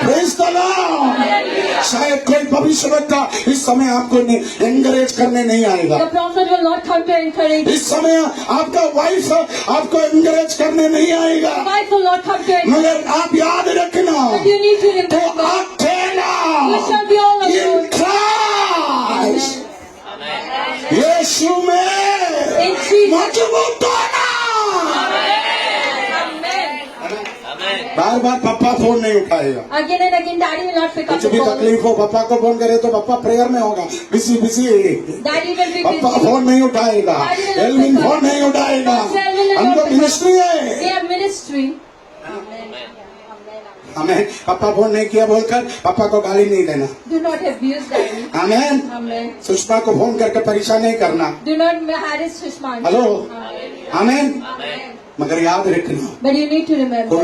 praise the Lord. शायद कोई भविष्यवक्ता इस समय आपको एनकरेज करने नहीं आएगा। The prophet will not come to encourage you. इस समय आपका वाइफ आपको एनकरेज करने नहीं आएगा। The wife will not come to encourage you. मगर आप याद रखना, But you need to तो remember, अकेला you shall be all in alone. Christ, यीशु में In Jesus. मजबूत होना। बार बार पापा फोन नहीं उठाएगा। Again and again, daddy will not pick up कुछ the भी call. तकलीफ हो पापा को फोन करे तो पापा प्रेयर में होगा, busy busy. Daddy will be पापा busy. फोन नहीं उठाएगा, एल्विन फोन नहीं उठाएगा। हमको मिनिस्ट्री है। They have ministry. हमें पापा फोन नहीं किया बोलकर पापा को गाली नहीं देना। Do not abuse daddy. Amen. Amen. Sushma को फोन करके परेशान नहीं करना। Do not harass Sushman. Hello, Amen. आमेन। मगर याद रखना, But you need to कोई remember,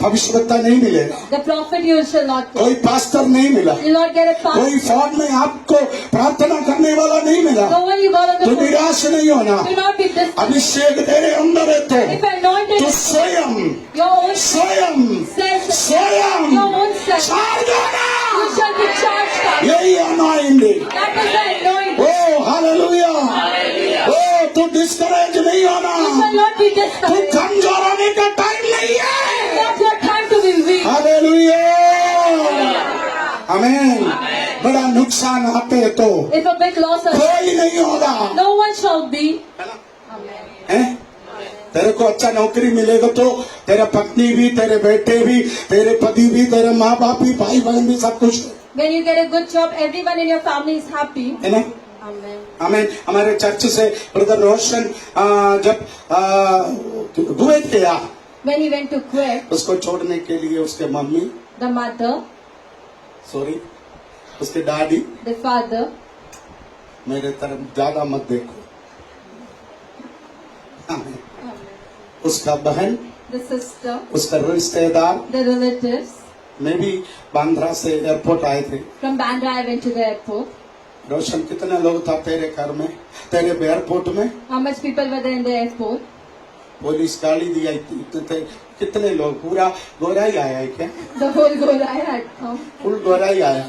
भविष्यवक्ता नहीं मिलेगा, the prophet you shall not get. कोई पास्टर नहीं मिला, You will not get a pass. कोई फोन में आपको प्रार्थना करने वाला नहीं मिला। No one you got on the तो phone. निराश नहीं होना। Do not be discouraged. अभिषेक तेरे अंदर है If anointed, तो स्वयं your own स्वयं self, स्वयं your own self, चार्ज होना। you shall be charged up. यही anointing। That is the anointing. Oh hallelujah, oh तू डिस्करेज नहीं होना। You shall not be तू discouraged. कमजोर होने का टाइम नहीं है। Not your time to be weak. Hallelujah, amen. बड़ा नुकसान आते तो If a big loss of कोई नहीं होगा। no one shall be. हैं? तेरे को अच्छा नौकरी मिलेगा तो तेरा पत्नी भी, तेरे बेटे भी, तेरे पति भी, तेरे माँ बाप भी, भाई बहन भी, सब कुछ When you get a good job, everyone in your family is happy. है ना। Amen. हमें हमारे चर्च से ब्रदर रोशन जब कुवैत गया, When he went to Kuwait, उसको छोड़ने के लिए उसके मम्मी, the mother, सॉरी उसके डैडी, the father, मेरे तरफ ज्यादा मत देखो, आमीन। उसका बहन, the sister, उसका रिश्तेदार, the relatives. मैं भी बांद्रा से एयरपोर्ट आए थे। From Bandra, I went to the airport. रोशन कितने लोग था तेरे घर में, तेरे एयरपोर्ट में? How much people were there in the airport? Police गाड़ी दिया, कितने लोग? पूरा गोरा ही आया है क्या? The whole Gorai had come. Full गोरा ही आया,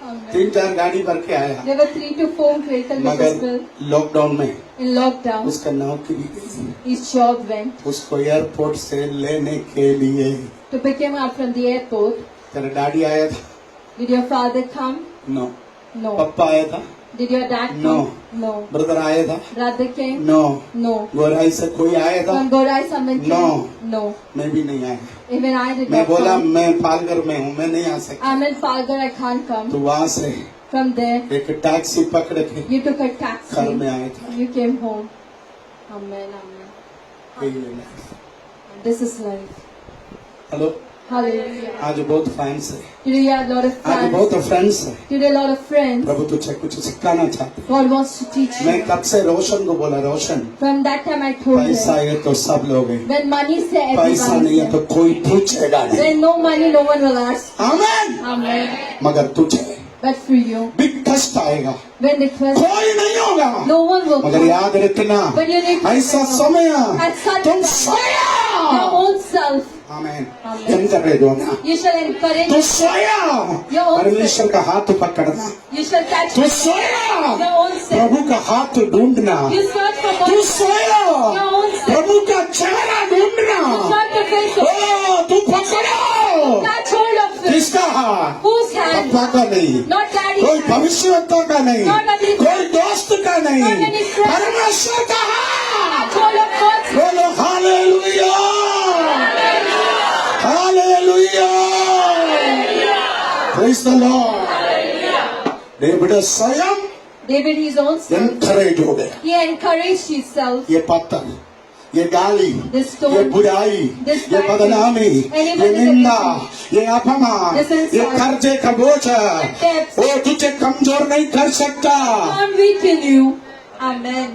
Amen. 3-4 गाड़ी भर के आया। There were 3 to 4 vehicles which was मगर built लॉकडाउन में in lockdown. उसका नौकरी गई, His job went उसको एयरपोर्ट से लेने के लिए। to pick him up from the airport. तेरा डैडी आया था? Did your father come? No. No. Papa आया था? Did your dad come? No. No. Brother आया था? Brother came? No. No. Gorai से कोई आया था? From Gorai, someone came? No. No. मैं भी नहीं आया। Even I did मैं not बोला come. मैं पालघर में हूँ, मैं नहीं आ सकता। I'm in Falgar, I can't come. तो वहाँ से From there, एक टैक्सी पकड़ के you took a घर taxi. में आया था। You came home. Amen, amen. यही है life। This is life. Hello, Hallelujah. आज बहुत फैंस है, Today you have a lot of आज friends. बहुत फ्रेंड्स है। Today a lot of friends. प्रभु तुझे कुछ सिखाना चाहते हैं। God wants to teach मैं you. कब से रोशन को बोला, रोशन From that time I told पैसा him, है तो सब लोग हैं, when money is there, पैसा everyone नहीं is है तो there. कोई पूछेगा नहीं। When no money, no one will ask. आमीन। Amen. मगर तुझे But for you, बिग कष्ट आएगा, when the question, कोई नहीं होगा। no one will मगर come. याद रखना, But you need to ऐसा remember, समय at such तुम time, स्वयं, your own self, आमीन, Amen. एंकरेज होना। you shall encourage, तू स्वयं Your own परमेश्वर का हाथ पकड़ना, you shall touch तू स्वयं your own self. प्रभु का हाथ ढूंढना, You search for तू God. स्वयं Your own self. प्रभु का चेहरा ढूंढना। You search the face of ओ तू पकड़ो Catch hold of it. किसका हाथ? Whose hand? पापा का नहीं, not daddy, कोई भविष्यवक्ता का नहीं, Not any- कोई दोस्त का नहीं, Not any friend. परमेश्वर का है। all of God. बोलो hallelujah, hallelujah, praise the Lord. David स्वयं David, his own son, encourage हो गया। he encouraged himself. ये पत्थर, ये गाली, This stone, ये बुराई, this ये बदनामी, ये निंदा, ये अपमान, This insult, ये कर्जे का बोझ, debts, वो तुझे कमजोर नहीं कर सकता। can't weaken you. Amen.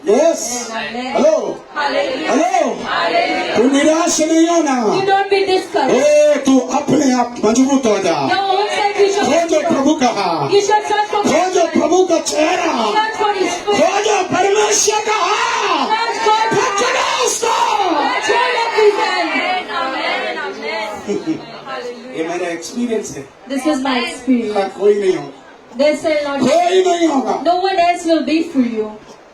Yes, Amen. Hello, Hallelujah. Hello, तू निराश नहीं होना। You don't be discouraged. ओ तू अपने आप मजबूत हो जा। Your own self you should खोजो प्रभु का हाथ, You should search for खोजो प्रभु का चेहरा, Search for his foot. खोजो परमेश्वर का हाथ, Search for पकड़ो उसको। Search hold of his hand. Amen. Amen. ये मेरा एक्सपीरियंस है। This is my experience. कोई नहीं होगा, There shall not कोई नहीं होगा, no one else will be for you.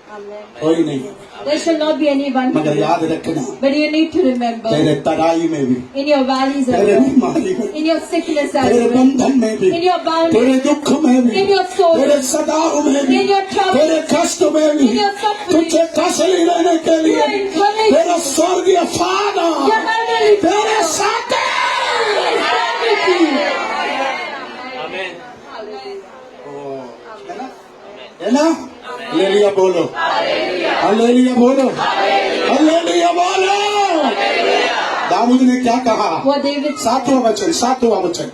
Amen. कोई नहीं होगा। There shall not be anyone for मगर you. याद रखना, But you need to remember तेरे तराई में भी, in your valleys as तेरे well, बीमारी में, in your sickness as तेरे well, बंधन में भी, in your boundary, तेरे दुख में भी, in your sorrow, तेरे सदाओं में भी, in your trouble, तेरे कष्ट में भी, in your suffering, तुझे तसल्ली देने के लिए you are encouraged. तेरा स्वर्गीय फादर Your heavenly तेरे साथ है। Father is with you. है ना? हालेलुया बोलो, हालेलुया बोलो, हालेलुया बोलो। दाऊद ने क्या कहा? What David said. सातवां वचन।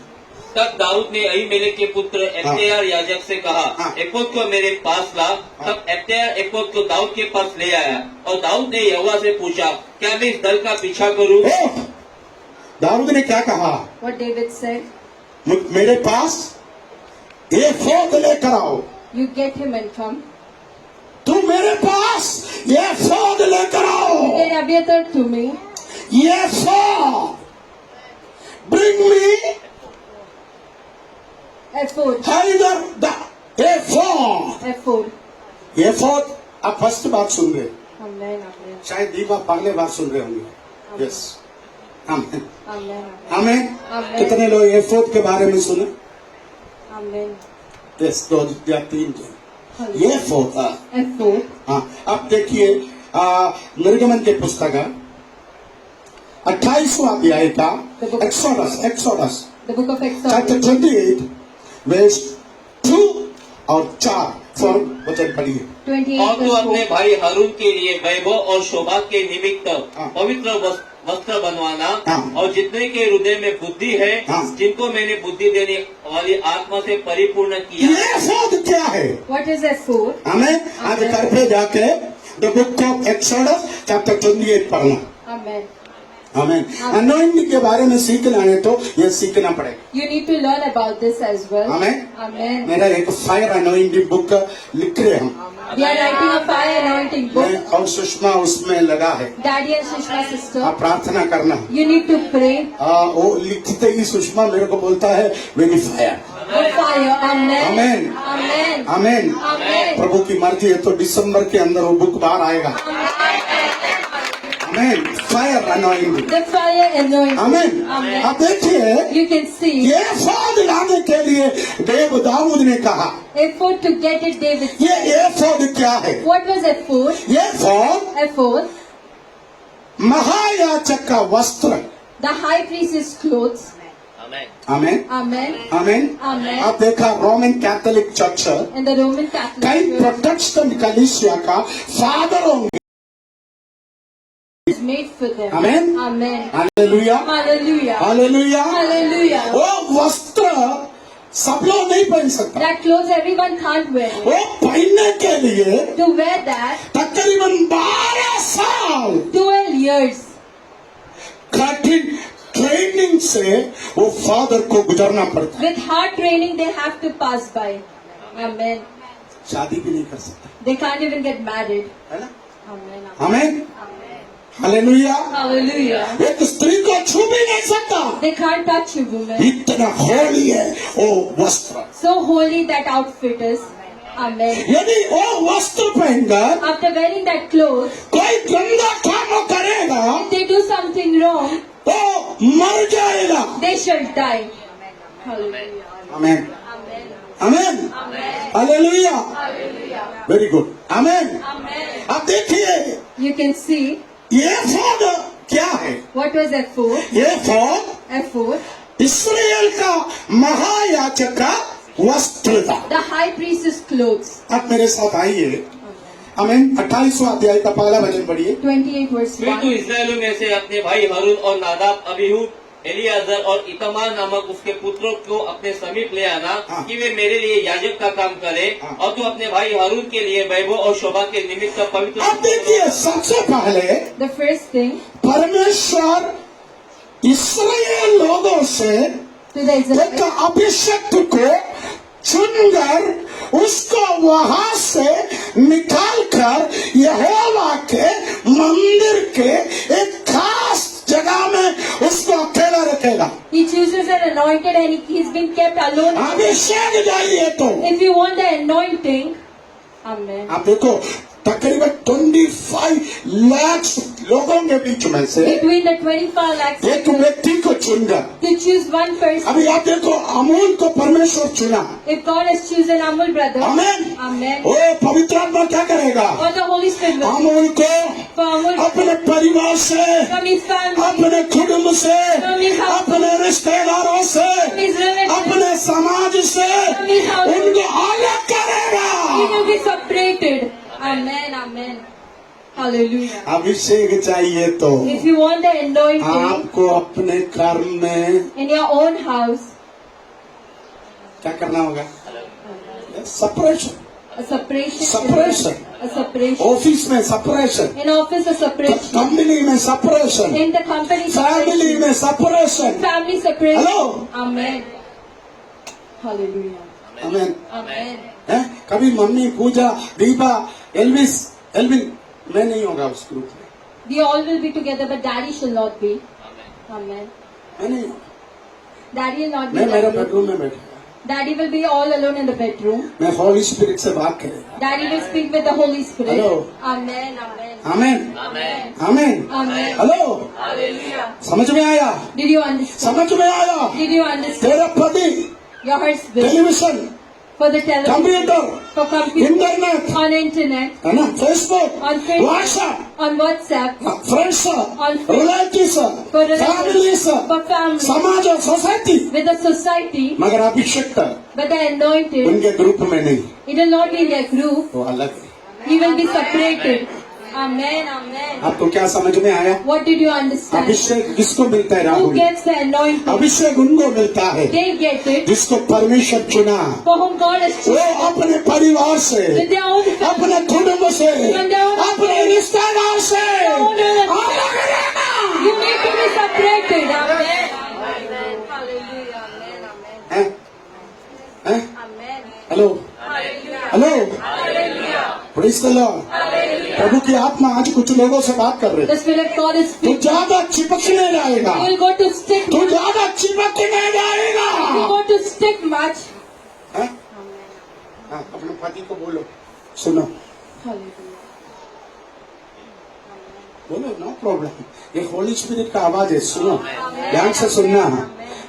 तब दाऊद ने अहीमेलेक के पुत्र एब्नेर याजक से कहा, हाँ। एपोद को मेरे पास ला। तब एब्नेर एपोद को दाऊद के पास ले आया और दाऊद ने यहोवा से पूछा, क्या मैं इस दल का पीछा करूं? दाऊद ने क्या कहा? What David said. मेरे पास एफोद लेकर आओ। You get him and come. तू मेरे पास एफोद लेकर आओ। Get Abiathar to me. एफोद, bring me Ephod. either the एफोद। Ephod. एफोद आप फर्स्ट बार सुन रहे, Amen. Amen. शायद दीपा पहले बार सुन रहे होंगे। यस, आमीन, Amen. आमीन। आमीन। कितने लोग एफोद के बारे में सुने? Amen. यस, 2 या 3 जन। ये एफोद, Ephod. हाँ, अब देखिए निर्गमन के पुस्तक 28वां अध्याय का Exodus The book of chapter Exodus. 28 verse 2 और 4 वचन पढ़िए। 28 और तू verse अपने 4. भाई हारून के लिए वैभव और शोभा के निमित्त हाँ। पवित्र वस्त्र बनवाना हाँ। और जितने के हृदय में बुद्धि है, हाँ। जिनको मैंने बुद्धि देने वाली आत्मा से परिपूर्ण किया। ये एफोद क्या है? What is Ephod? हमें आज घर पे जाके the book of exodus chapter 28 पढ़ना। Amen. हमें अनॉइंटिंग के बारे में सीखना है तो ये सीखना पड़ेगा। You need to learn about this as well. Amen. Amen. मेरा एक फायर अनॉइंटिंग बुक लिख रहे हम, We are writing a fire anointing book. मैं और सुषमा उसमें लगा है। Daddy and Sushma sister. आप प्रार्थना करना। You need to pray. वो लिखते ही सुषमा मेरे को बोलता है very fire. The fire. Amen. Amen. Amen. आमीन। Amen. प्रभु की मर्जी है तो दिसंबर के अंदर वो बुक बाहर आएगा। आमीन। Fire anointing. The fire anointing. आमीन। Amen. अब देखिए You can see. ये एफोद लाने के लिए देव दाऊद ने कहा, Ephod to get it, David. ये एफोद क्या है? What was Ephod? ये एफोद Ephod. महायाजक का वस्त्र। The high priest's clothes. आमेन। आमीन, Amen. आमीन। Amen. आप देखा Roman Catholic church And the Roman Catholic कई Church प्रोटेस्टेंट कलीसिया का फादरों is made for them. Amen. Amen. Hallelujah, Hallelujah. Hallelujah. Hallelujah. वो वस्त्र सब लोग नहीं पहन सकता। That clothes everyone can't wear. it. वो पहनने के लिए To wear that, तकरीबन 12 साल 12 years. कठिन ट्रेनिंग से वो फादर को गुजरना पड़ता है। With hard training, they have to pass by. Amen. शादी भी नहीं कर सकता, They can't even get married. है ना? Amen. आमीन, हालेलुया। Hallelujah. एक स्त्री को छू भी नहीं सकता, They can't touch a woman. इतना होली है वो वस्त्र। So holy that outfit is. Amen. यदि वो वस्त्र पहनकर After wearing that clothes, कोई गंदा काम करेगा if they do something wrong, तो मर जाएगा। they shall die. Hallelujah. Amen. Amen. Amen. Hallelujah. Very good. Amen. Amen. अब देखिए You can see ये फौज क्या है? what was F4. ये फौज F4. इस्राएल का महायाजक का वस्त्र था। The high priest's clothes. अब मेरे साथ आइए। आमीन। 28वां अध्याय का पहला वचन पढ़िए। 28 verse फिर तू 1. इसराइलियों में से अपने भाई हारून और नादाब, अबीहूद, एलियाजर और इतमार नामक उसके पुत्रों को अपने समीप ले आना हाँ। कि वे मेरे लिए याजक का काम करें, हाँ। और तू अपने भाई हारून के लिए वैभव और शोभा के निमित्त पवित्र अब देखिए सबसे पहले The first thing परमेश्वर इस्राएल लोगों से to the एक Israelites, अभिषक्त को चुनकर उसको वहां से निकालकर यहोवा के मंदिर के एक खास जगह में उसको अकेला रखेगा। he chooses an anointed and he's been kept alone. अभिषेक चाहिए तो If you want the anointing, Amen. आप देखो तकरीबन 25 लाख लोगों के बीच में से Between the 25 lakhs एक people, व्यक्ति को चुनकर to choose one person. अभी आप देखो अमूल को परमेश्वर चुना। If God has chosen Amul brother, आमीन। Amen. ओ पवित्र आत्मा क्या करेगा? Or the Holy Spirit will Amul को for Amul अपने परिवार से, from his family, अपने कुटुंब से, from his house, अपने रिश्तेदारों से, from his relatives, अपने समाज से from his house, उनको अलग करेगा। he will be separated. Amen. Amen. Hallelujah. अभिषेक चाहिए तो If you want the anointing आपको अपने कर्म में in your own house, क्या करना होगा? Separation. a separation. Separation. A separation. Office में separation, In office, a separation. Company में separation, In the company, family separation. में separation. Family separation. Hello. Amen. Hallelujah. आमीन। Amen. हैं? कभी मम्मी पूजा Deepa Alvin मैं नहीं होगा उस ग्रुप में, We all will be together, but Daddy shall not be. Amen. मैं नहीं हूँ। Daddy will not be मैं मेरे there. बेडरूम में बैठा, Daddy will be all alone in the bedroom. मैं हॉली स्पिरिट से बात करेगा। Daddy will speak with the Holy Spirit. Hello. Amen. Amen. आमीन Amen. आमीन। Amen. Hello, Hallelujah. समझ में आया? Did you understand? समझ में आया? Did you understand? तेरा पति Your husband television, for the television, computer, for computer, internet on internet, है ना, Facebook, on Facebook, WhatsApp, on WhatsApp, friends, On relatives, for relatives, families, for family, समाज और society, with the society, मगर अभिषेक but the anointed, उनके group में नहीं, it will not be in their group. वो अलग है। He will be separated. Amen. Amen. आपको क्या समझ में आया? What did you understand? अभिषेक किसको मिलता है Who Rahul? gets the anointing? अभिषेक उनको मिलता है They get it. जिसको परमेश्वर चुना, For whom God has वो chosen. अपने परिवार से, With their own family. अपने कुटुंब से, From their own अपने रिश्तेदार से own relatives. अलग रहना। You need to be separated. Amen. Amen. Hallelujah. Amen. Amen. हैं? हैं? Amen. Hello Hallelujah. Hello, praise the lord. प्रभु की आत्मा आज कुछ लोगों से बात कर रहे The हैं। Spirit of God is तू speaking. ज्यादा चिपकने जाएगा, You will go to stick. तू ज्यादा चिपकने जाएगा। You go to stick much. हैं? हाँ, अपने पति को बोलो, सुनो, Hallelujah. बोलो, नो प्रॉब्लम। ये होली स्पिरिट का आवाज है, सुनो, ध्यान से सुनना।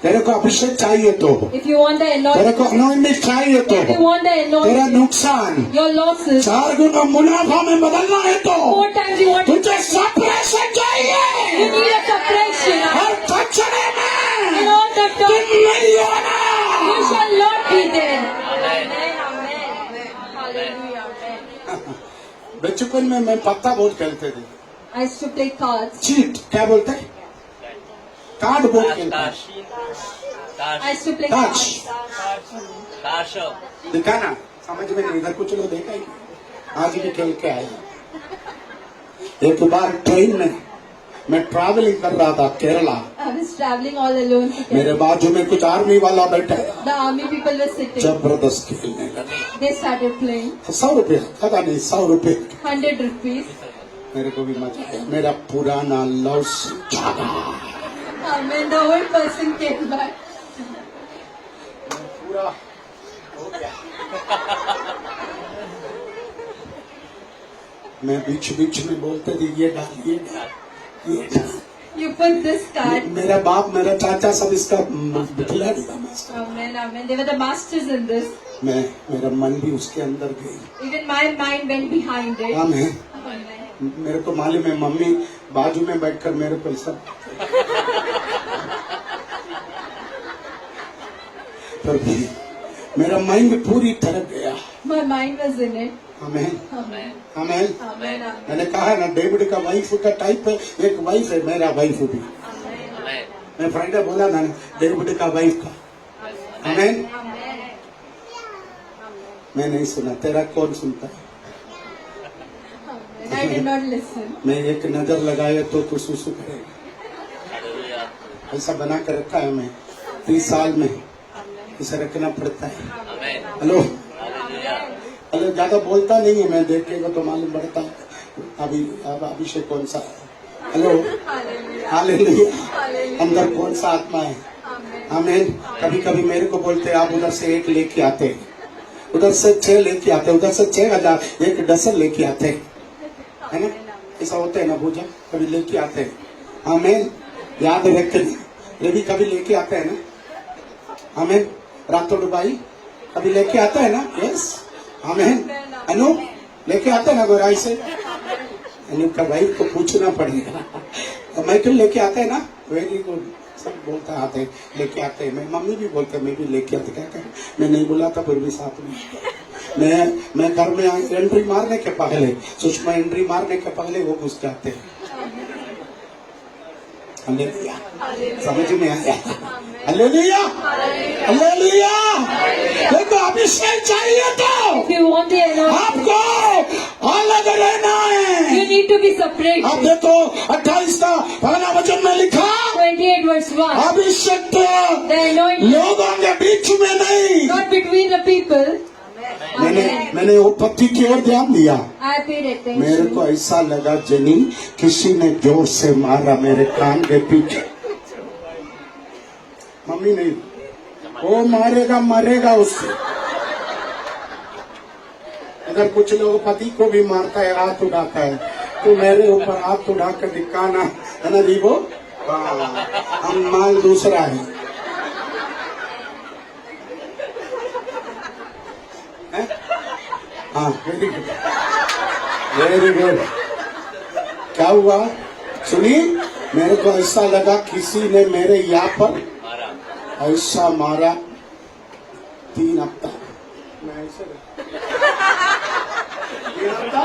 तेरे को अभिषेक चाहिए तो, If you want the तेरे anointing, को anointment चाहिए तो, if you want the तेरा anointing, नुकसान your losses, 4 गुना मुनाफा में बदलना है तो 4 times you want to, तुझे सेपरेशन you चाहिए। need a separation. हर कचरे In में all the तुम dark, नहीं होना। you shall not be there. Amen. Amen. Hallelujah. Amen. बचपन में मैं पत्ता बहुत खेलते थे, I used to play cards. Cheat क्या बोलते हैं, कार्ड बहुत खेलते हैं। I used to play Touch. cards. दिखाना, समझ में नहीं, इधर कुछ लोग देखा ही नहीं। आज भी खेल के आए। एक बार ट्रेन में मैं ट्रैवलिंग कर रहा था Kerala, I was traveling all alone to मेरे Kerala. बाजू में कुछ आर्मी वाला बैठा है, The army people were sitting. जबरदस्त खेलने लगे। They started playing. 100 रुपये, पता नहीं 100 रुपये, 100 rupees. मेरे को भी मजा आया। मेरा पुराना लॉस जागा, Amen. The whole person came back. पूरा हो गया। मैं बीच बीच में बोलते थे, ये डाल, ये डाल, ये डाल, You put this card. मेरा बाप मेरा चाचा सब इसका खिलाड़ी था master. Amen, amen. They were the masters in this. मेरा मन भी उसके अंदर गई। Even my mind went behind it. आमीन। Amen. मेरे को मालूम है मम्मी बाजू में बैठकर मेरे को ऐसा पर भी मेरा माइंड पूरी तरह गया। My mind was in it. आमीन Amen. आमीन। Amen, amen. मैंने कहा है ना डेविड का वाइफ का टाइप है, एक वाइफ है मेरा वाइफ भी। मैं फ्राइडे बोला था ना डेविड का वाइफ का। आमीन। मैं नहीं सुना, तेरा कौन सुनता है? I did not listen. मैं एक नजर लगाया तो तू सुसु करेगा। ऐसा बना कर रखा है मैं 30 साल में, इसे रखना पड़ता है। हेलो हेलो, ज्यादा बोलता नहीं है मैं, देखेगा तो मालूम पड़ता है। अभी अब अभिषेक कौन सा है? Hello hallelujah. अंदर कौन सा आत्मा है? आमीन। कभी कभी मेरे को बोलते आप उधर से एक लेके आते, उधर से 6 लेके आते, उधर से 6,000 एक डसन लेके आते, है ना? ऐसा होता है ना पूजा, कभी लेके आते हैं। आमीन। याद रखते ये भी कभी लेके आते हैं ना। आमीन। रातों डुबाई कभी लेके आता है ना। यस आमीन। अनु लेके आता है ना गोराई से। अनु का भाई को पूछना पड़ेगा। माइकल लेके आता है ना। वेरी गुड, सब बोलता आते हैं, लेके आते हैं। मैं मम्मी भी बोलते मैं भी लेके आते। क्या करें, मैं नहीं बोला था फिर भी साथ में मैं घर में एंट्री मारने के पहले, सुषमा एंट्री मारने के पहले वो घुस जाते हैं। हालेलुया। समझ में आया? Hallelujah hallelujah. देखो अभिषेक चाहिए तो If you want the anointing, आपको अलग रहना है। you need to be separated. अब देखो 28 का पहला वचन में लिखा 28 verse 1. अभिषेक तो The anointing, लोगों के बीच में नहीं। not between the people. मैंने वो पत्ती की ओर ध्यान दिया। I paid मेरे attention. को ऐसा लगा जनी किसी ने जोर से मारा मेरे कान के पीछे। मम्मी नहीं, वो मारेगा मरेगा उससे। अगर कुछ लोग पति को भी मारता है, हाथ उठाता है, तो मेरे ऊपर हाथ उठा कर दिखाना है ना जी। वो हम माल दूसरा है। हाँ वेरी गुड वेरी गुड। क्या हुआ सुनिए, मेरे को ऐसा लगा किसी ने मेरे यहाँ पर ऐसा मारा 3 हफ्ता। मैं ऐसे 3 हफ्ता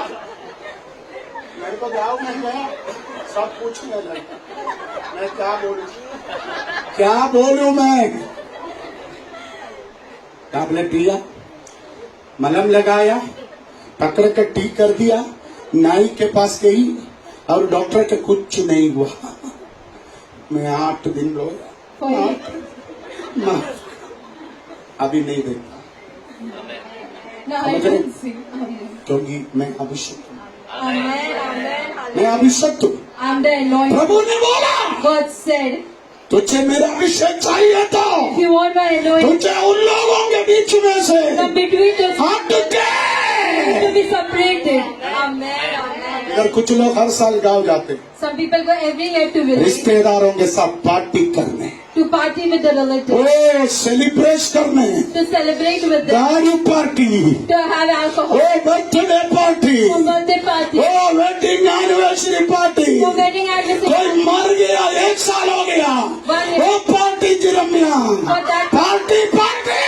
मेरे को जाओ, मैं गया सब पूछने लगा मैं क्या बोलूं मैं। टैबलेट दिया, मलहम लगाया, पकड़ कर ठीक कर दिया, नाई के पास गई और डॉक्टर के कुछ नहीं हुआ। मैं 8 दिन रोया। अभी नहीं देखता No, I don't see. Amen. क्योंकि मैं अभिषेक हूँ। Amen. Amen. मैं अभिषेक हूँ। I'm the anointed. प्रभु ने बोला God said, तुझे मेरा अभिषेक चाहिए तो if you want my anointing, तुझे उन लोगों के बीच में से from between the हट के। to be separated. Amen. Amen. अगर कुछ लोग हर साल गाँव जाते, Some people go every year to village रिश्तेदारों के साथ पार्टी करने, to party with the relatives, oh celebrate करने, to celebrate with them, दारू party, to have alcohol, oh birthday party, for birthday party, oh wedding anniversary party. for wedding anniversary. कोई मर गया, 1 साल हो गया, One year. वो party Jeremiah, For that- party party.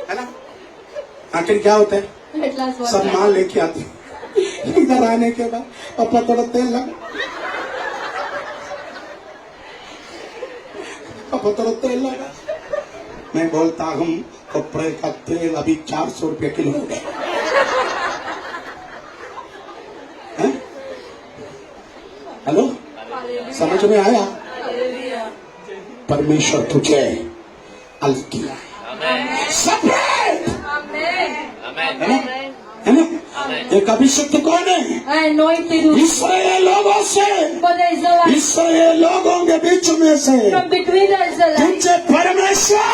है ना? आखिर क्या होता है? At last what सब happened? माल लेके आते, इधर आने के बाद पापा थोड़ा तेल लगा, पापा थोड़ा तेल लगा। मैं बोलता हूँ कपड़े का तेल अभी 400 रुपये किलो हो गया। हैं? हेलो, समझ में आया? परमेश्वर तुझे अलग किया है, सेपरेट है ना? है ना? एक अभिषेक कौन है? I anointed you इसराइल लोगों से, for the Israelites, इसराइल लोगों के बीच में से from between the Israelites, तुझे परमेश्वर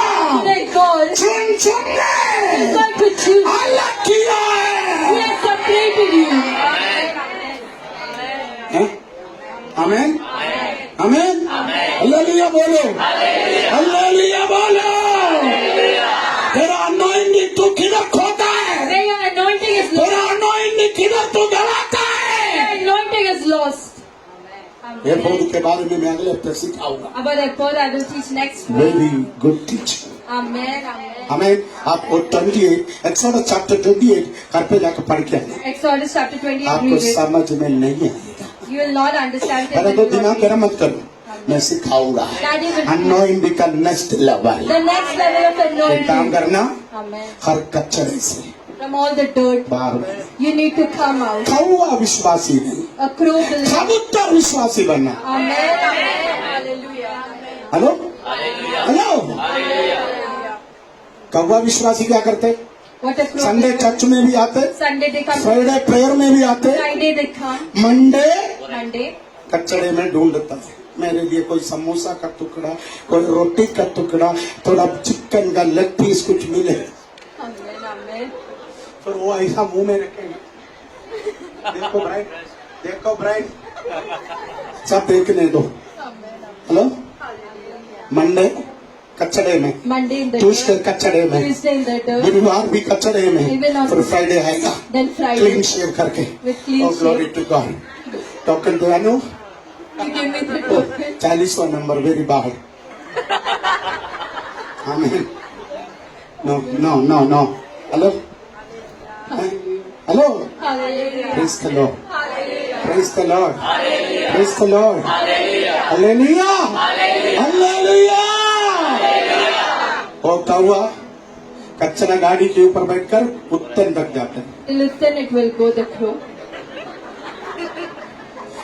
that God चुन चुन is के going to choose. अलग किया He है। has separated you. हैं? आमीन आमीन हालेलुया बोलो, हालेलुया बोलो। तेरा अनॉइंटिंग तू किधर खोता है? Where your anointing is तेरा lost. अनॉइंटिंग किधर तू गलाता है? Your anointing is lost. ये बोध के बारे में मैं अगले हफ्ते सिखाऊंगा। About that Paul I will teach next week. Very good teacher. Amen. Amen. आमीन। आपको 28 एक्सोडस चैप्टर 28 घर पे जाकर पढ़ के आना। Exodus chapter 28 आपको read it. समझ में नहीं आएगा, You will not understand it. अरे when तो you दिमाग not गरम read. मत करो, मैं सिखाऊंगा। Daddy will teach. अनॉइंटिंग का next level. The next level of एक काम anointing. करना, Amen. हर कचरे से From all the dirt, बाहर you need to come out. कौवा विश्वासी नहीं, A crow believer. कबूतर विश्वासी बनना। Amen. Amen. Hallelujah. Hello hello, कौवा विश्वासी क्या करते? What a crow Sunday believer. Church में भी आते, Sunday they come. Friday prayer में भी आते, Friday they come. Monday Monday. कचड़े में ढूंढता है मेरे लिए कोई समोसा का टुकड़ा, कोई रोटी का टुकड़ा, थोड़ा चिकन का लेग पीस कुछ मिले, Amen. Amen. फिर वो ऐसा मुंह में रखेगा। देखो ब्राइट, देखो ब्राइट, सब देखने दो। हेलो, मंडे कचड़े में, Monday in the Tuesday dirt. कचड़े में, Tuesday in the dirt. बुधवार भी कचड़े में, Even on- फिर फ्राइडे आएगा Then क्लीन Friday. शेव करके। With clean Oh, glory shave. to God. Token दो Anu, You give me the token. 40वां नंबर वेरी बाहर। आमीन। No no no no, hello hello, Hallelujah. Praise the Lord, praise the Lord, praise the lord, hallelujah hallelujah. ओ कौवा कचरा गाड़ी के ऊपर बैठकर उत्तर तक जाते हैं, Till then it will go the crow.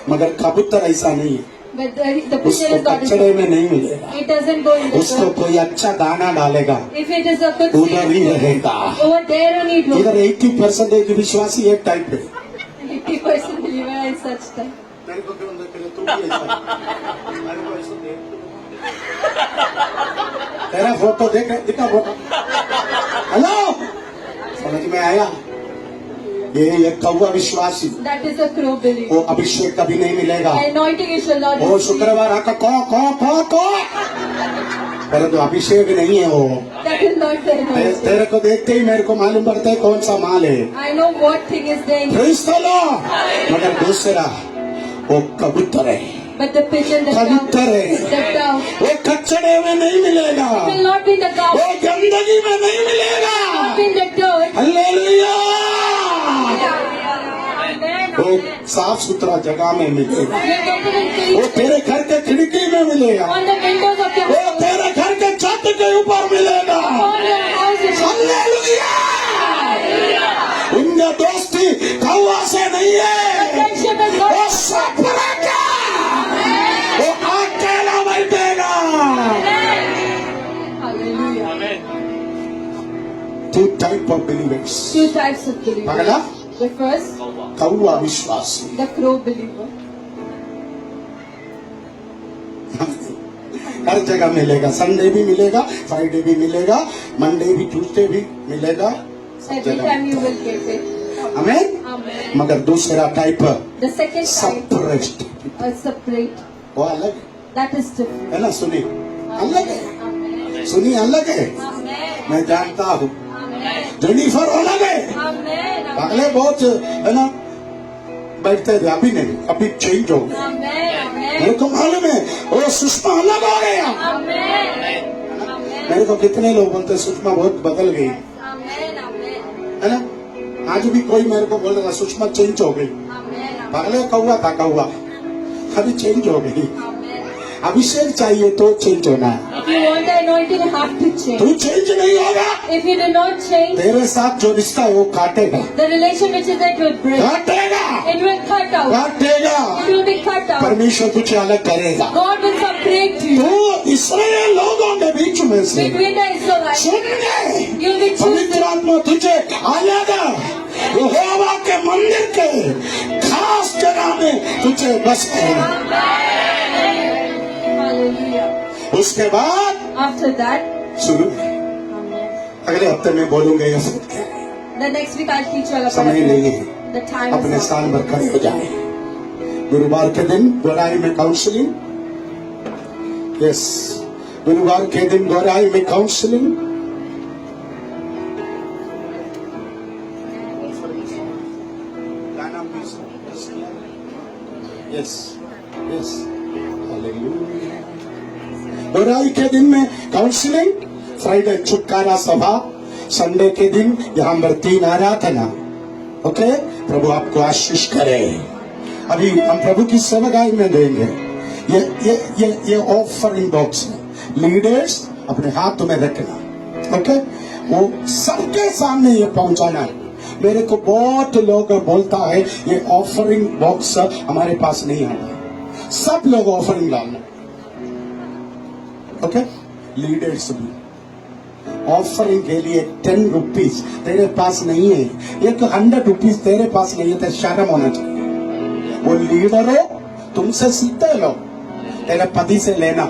मगर कबूतर ऐसा नहीं है, But the picture उसको is not. कचड़े में नहीं मिलेगा, It doesn't go in the उसको dirt. कोई अच्छा दाना डालेगा, If it is a good उधर ही seed, रहेगा। over there only it will. इधर 80% विश्वासी एक टाइप है। 80% believer is such time. मेरे को क्यों देख रहे, तू भी ऐसा है। मेरे को ऐसा देख, तेरा फोटो देख, दिखा फोटो। हेलो, समझ में आया? ये कौवा विश्वासी, That is a crow believer. वो अभिषेक कभी नहीं मिलेगा। Anointing you shall not वो receive. शुक्रवार आकर को पहले तो अभिषेक नहीं है वो। That is not the anointing. तेरे को देखते ही मेरे को मालूम पड़ता है कौन सा माल है। I know what thing is there. Praise the Lord। मगर दूसरा वो कबूतर है, But the pigeon, the कबूतर dove, है, the dove वो कचड़े में नहीं मिलेगा, will not be in the cow, वो गंदगी में नहीं मिलेगा। not be in the dirt. Hallelujah. Amen. वो साफ सुथरा जगह में मिलेगा, You get it in वो peace. तेरे घर के खिड़की में मिलेगा, On the windows of your वो house. तेरे घर के छत के ऊपर मिलेगा। On your house. it will- hallelujah. उनका दोस्ती कौवा से नहीं है, Friendship is वो not. सपना का, वो अकेला बैठेगा। Hallelujah. Two type of believers, Two types of believers. पहला The first, कौवा विश्वासी, the crow believer. हर जगह मिलेगा, संडे भी मिलेगा, फ्राइडे भी मिलेगा, मंडे भी, ट्यूसडे भी मिलेगा, सब Every जगह। time you will get it. आमीन। Amen. मगर दूसरा type The second type, suppressed, separate. वो अलग है, That is different. है ना? सुनी अलग है, Amen. सुनी अलग है, Amen. मैं जानता हूँ। Amen. जेनिफर अलग है, Amen. अगले बहुत है ना बैठते थे, अभी नहीं, अभी चेंज हो गया। Amen. मेरे को मालूम है वो सुषमा अलग हो गया। Amen. मेरे को कितने लोग बोलते सुषमा बहुत बदल गई, Amen. Amen. है ना? आज भी कोई मेरे को बोल रहा सुषमा चेंज हो गई, Amen. पहले कौवा था कौवा, अभी चेंज हो गई। Amen. अभिषेक चाहिए तो चेंज होना है, If you want the anointing, you have to change. तू चेंज नहीं होगा, If you do not change, तेरे साथ जो रिश्ता है वो काटेगा, the relation which is there will break. काटेगा, It will cut out. काटेगा। It will be cut out. परमेश्वर तुझे अलग करेगा। God will separate you तू इसराइल लोगों के बीच में से between the Israelites. सुनने, You will be पवित्र chosen. आत्मा तुझे अलग यहोवा के मंदिर के खास जगह में तुझे बस करेगा। Hallelujah. उसके बाद After that, सुनो, Amen. अगले हफ्ते में बोलूंगा ये सब क्या है। The next week I'll teach you all about समय नहीं है, the time अपने is up. स्थान पर खड़े हो जाए। गुरुवार के दिन गोराई में काउंसलिंग, यस, गुरुवार के दिन गोराई में counselling. Yes yes, hallelujah. Gorai के दिन में काउंसलिंग, फ्राइडे छुटकारा सभा, संडे के दिन यहाँ पर 3 आराधना। ओके, प्रभु आपको आशीष करे। अभी हम प्रभु की सेवकाई में देंगे। ये ऑफरिंग बॉक्स है, लीडर्स अपने हाथ में रखना। ओके, वो सबके सामने ये पहुंचाना है। मेरे को बहुत लोग बोलता है ये ऑफरिंग बॉक्स हमारे पास नहीं आता, सब लोग ऑफरिंग डालना। ओके, लीडर्स भी ऑफरिंग के लिए 10 रुपीज तेरे पास नहीं है, एक 100 रुपीज तेरे पास नहीं है, तो शर्म होना चाहिए। वो लीडर हो, तुमसे सीखते लोग, तेरे पति से लेना,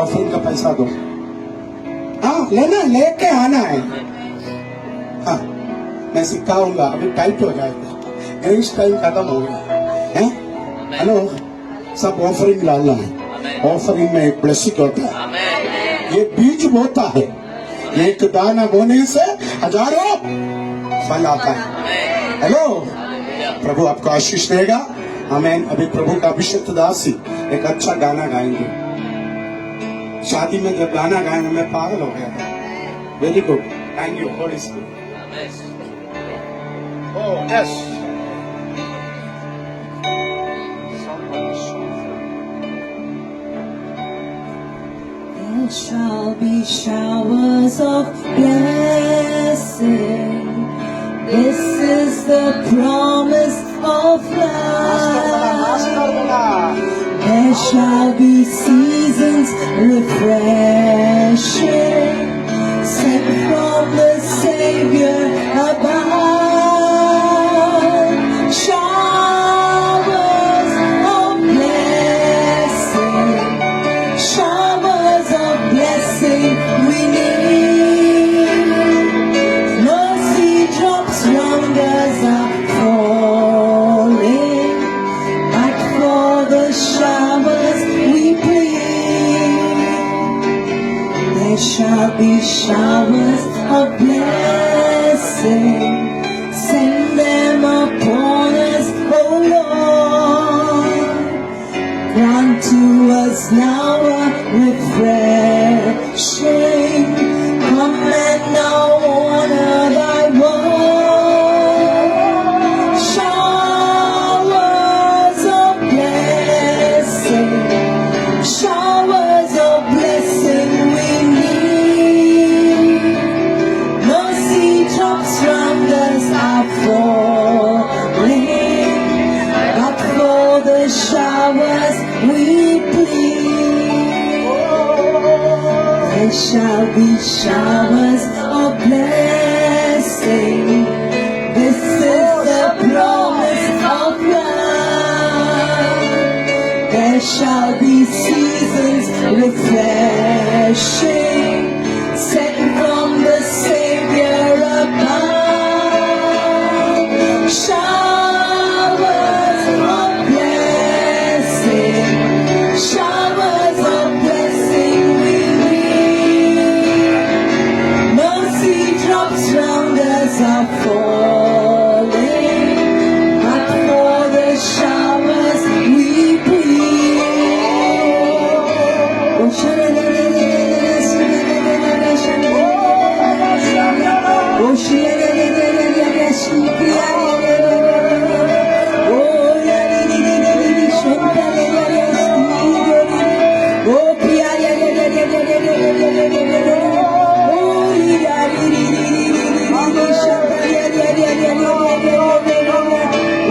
ऑफरिंग का पैसा दो। हाँ, लेना, लेके आना है। हाँ, मैं सिखाऊंगा, अभी टाइट हो जाएगा, ग्रेस टाइम खत्म हो गया है। हेलो, सब ऑफरिंग डालना है। ऑफरिंग में एक ब्लेसिंग होता है, ये बीज बोता है, एक दाना बोने से हजारों फल आता है। हेलो, प्रभु आपको आशीष देगा। आमीन। अभी प्रभु का अभिषेक दासी एक अच्छा गाना गाएंगे। शादी में जब गाना गाएंगे मैं पागल हो गया था। Very good, thank you Holy Spirit. Oh yes, There shall be showers of blessing. This is the promise of love. There shall be seasons refreshing, sent from the Savior above. Showers of blessing, showers of blessing we need. Mercy drops round us are falling, but for the showers we plead. There shall be showers of blessing, send them upon us, O Lord. Grant to us now a refreshing, come and now honor thy word. Showers of blessing, showers of blessing we need. Mercy drops round us are falling, but for the showers we plead. There shall be showers of blessing. This is the promise of love. There shall be seasons refreshing, sent from the Savior above. Showers of blessing, showers of blessing we need. Mercy drops round us are falling, but for the showers we plead. Oh,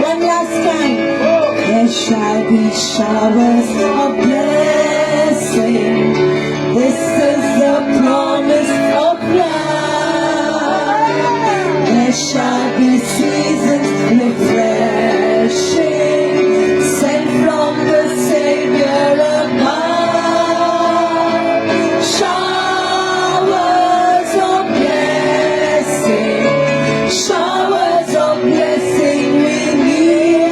one last time. There shall be showers of blessing. This is the promise of love. There shall be seasons refreshing, sent from the Savior above. Showers of blessing, showers of blessing we need.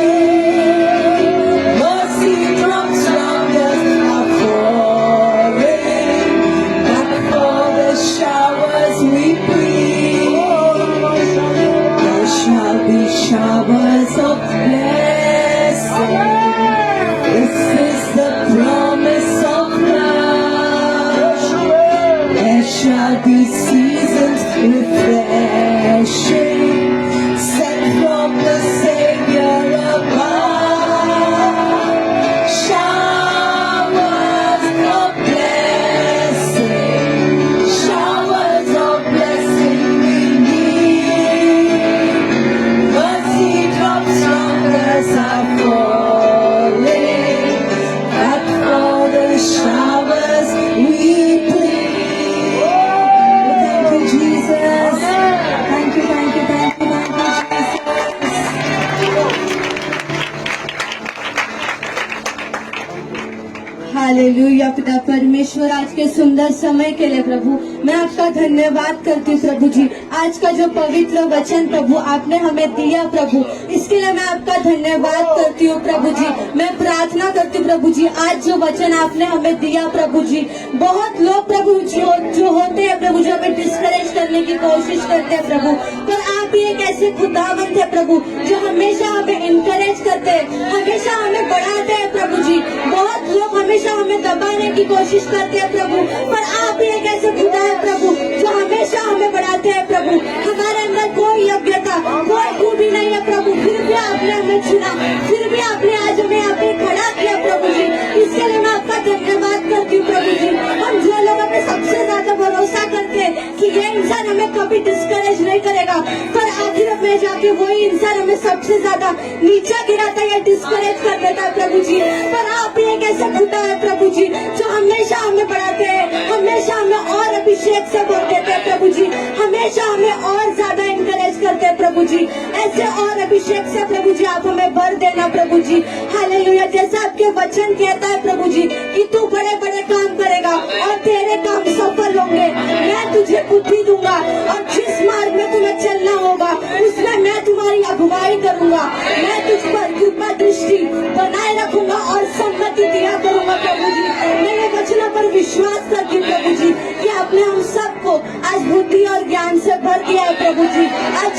Hallelujah पिता परमेश्वर, आज के सुंदर समय के लिए प्रभु मैं आपका धन्यवाद करती हूँ प्रभु जी। आज का जो पवित्र वचन प्रभु आपने हमें दिया प्रभु, इसके लिए मैं आपका धन्यवाद करती हूँ प्रभु जी। मैं प्रार्थना करती हूँ प्रभु जी, आज जो वचन आपने हमें दिया प्रभु जी, बहुत लोग प्रभु जो होते हैं प्रभु, जो हमें डिस्करेज करने की कोशिश करते हैं प्रभु, पर आप ही एक ऐसे खुदावंत है प्रभु जो हमेशा हमें इंकरेज करते हैं, हमेशा हमें बढ़ाते हैं प्रभु जी। बहुत लोग हमेशा हमें दबाने की कोशिश करते हैं प्रभु, पर आप ही एक ऐसे खुदा है प्रभु जो हमेशा हमें बढ़ाते हैं प्रभु। हमारे अंदर कोई योग्यता, कोई खूबी नहीं है प्रभु, फिर भी आपने हमें चुना, फिर भी आपने आज हमें यहाँ पे खड़ा किया प्रभु जी। इसके लिए मैं आपका धन्यवाद करती हूँ प्रभु जी। हम जो लोग अपने सबसे ज्यादा भरोसा करते हैं कि ये इंसान हमें कभी डिस्करेज नहीं करेगा, पर आखिर में जाके वही इंसान हमें सबसे ज्यादा नीचा गिराता है या डिस्करेज कर देता है प्रभु जी। पर आप ही एक ऐसा खुदा है प्रभु जी जो हमेशा हमें बढ़ाते हैं, हमेशा हमें और अभिषेक से भर देते हैं प्रभु जी, हमेशा हमें और ज्यादा इंकरेज करते हैं प्रभु जी। ऐसे और अभिषेक से प्रभु जी आप हमें भर देना प्रभु जी। हालेलुया। जैसा आपके वचन कहता है प्रभु जी कि तू बड़े बड़े काम करेगा और तेरे काम सफल होंगे। मैं तुझे बुद्धि दूंगा और जिस मार्ग में तुम्हें चलना होगा उसमें मैं तुम्हारी अगुवाई करूंगा। मैं तुझ पर कृपा दृष्टि बनाए रखूंगा और सम्मति दिया करूंगा प्रभु जी। मेरे वचनों पर विश्वास करती हूँ प्रभु जी कि आपने हम सबको आज बुद्धि और ज्ञान से भर दिया है प्रभु जी। आज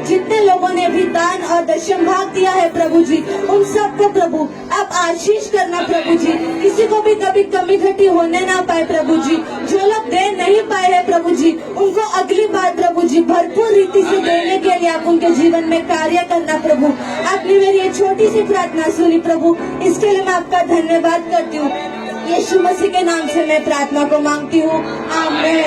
जितने लोगों ने भी दान और दशम भाग दिया है प्रभु जी, उन सबको प्रभु आप आशीष करना प्रभु जी। किसी को भी कभी कमी घटी होने ना पाए प्रभु जी। जो लोग दे नहीं पाए हैं प्रभु जी, उनको अगली बार प्रभु जी भरपूर रीति से देने के लिए आप उनके जीवन में कार्य करना प्रभु। आपने मेरी ये छोटी सी प्रार्थना सुनी प्रभु, इसके लिए मैं आपका धन्यवाद करती हूँ। यीशु मसीह के नाम से मैं प्रार्थना को मांगती हूँ, आमीन।